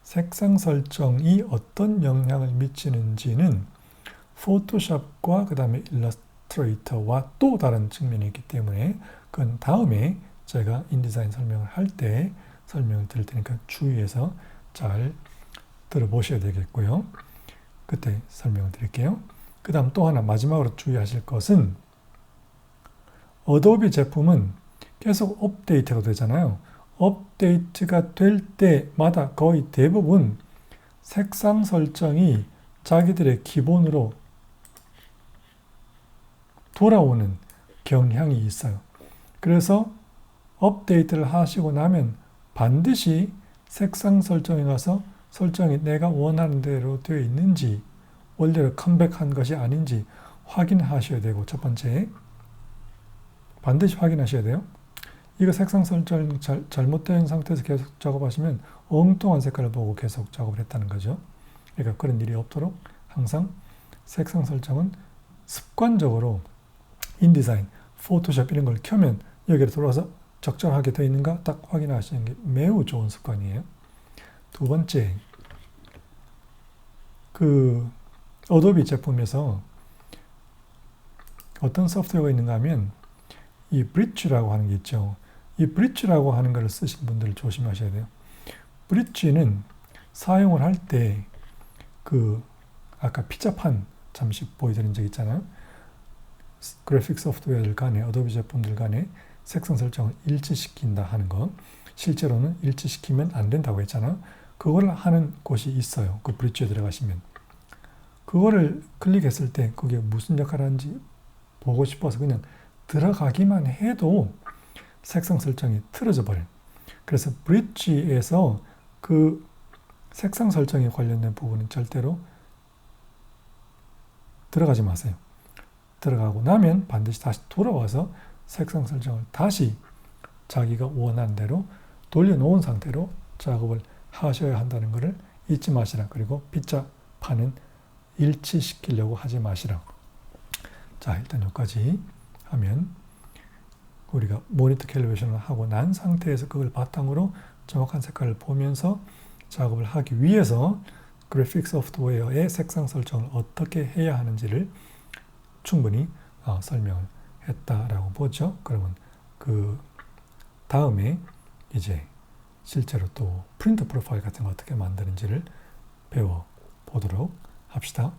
색상 설정이 어떤 영향을 미치는지는 포토샵과 그 다음에 일러스트레이터와 또 다른 측면이 있기 때문에 그건 다음에 제가 인디자인 설명을 할 때 설명을 드릴 테니까 주의해서 잘 들어보셔야 되겠고요. 그때 설명을 드릴게요. 그 다음 또 하나 마지막으로 주의하실 것은 어도비 제품은 계속 업데이트가 되잖아요. 업데이트가 될 때마다 거의 대부분 색상 설정이 자기들의 기본으로 돌아오는 경향이 있어요. 그래서 업데이트를 하시고 나면 반드시 색상 설정에 가서 설정이 내가 원하는 대로 되어 있는지 원래로 컴백한 것이 아닌지 확인하셔야 되고 첫 번째 반드시 확인하셔야 돼요. 이거 색상 설정 잘못된 상태에서 계속 작업하시면 엉뚱한 색깔을 보고 계속 작업을 했다는 거죠. 그러니까 그런 일이 없도록 항상 색상 설정은 습관적으로 인디자인, 포토샵 이런 걸 켜면 여기로 들어와서 적절하게 되어 있는가 딱 확인하시는 게 매우 좋은 습관이에요. 두 번째, 어도비 제품에서 어떤 소프트웨어가 있는가 하면 이 브릿지라고 하는 게 있죠. 이 브릿지라고 하는 걸 쓰신 분들 조심하셔야 돼요. 브릿지는 사용을 할 때 아까 피자판 잠시 보여드린 적 있잖아요. 그래픽 소프트웨어들 간에 어도비 제품들 간에 색상 설정을 일치시킨다 하는 거. 실제로는 일치시키면 안 된다고 했잖아요. 그걸 하는 곳이 있어요. 그 브릿지에 들어가시면. 그거를 클릭했을 때 그게 무슨 역할을 하는지 보고 싶어서 그냥 들어가기만 해도 색상 설정이 틀어져 버려요. 그래서 브릿지에서 그 색상 설정에 관련된 부분은 절대로 들어가지 마세요. 들어가고 나면 반드시 다시 돌아와서 색상 설정을 다시 자기가 원하는 대로 돌려놓은 상태로 작업을 하셔야 한다는 것을 잊지 마시라. 그리고 피자판은 일치시키려고 하지 마시라. 자, 일단 여기까지 하면 우리가 모니터 캘리브레이션을 하고 난 상태에서 그걸 바탕으로 정확한 색깔을 보면서 작업을 하기 위해서 그래픽 소프트웨어의 색상 설정을 어떻게 해야 하는지를 충분히 설명을 했다라고 보죠. 그러면 그 다음에 이제 실제로 또 프린터 프로파일 같은 거 어떻게 만드는지를 배워보도록 합시다.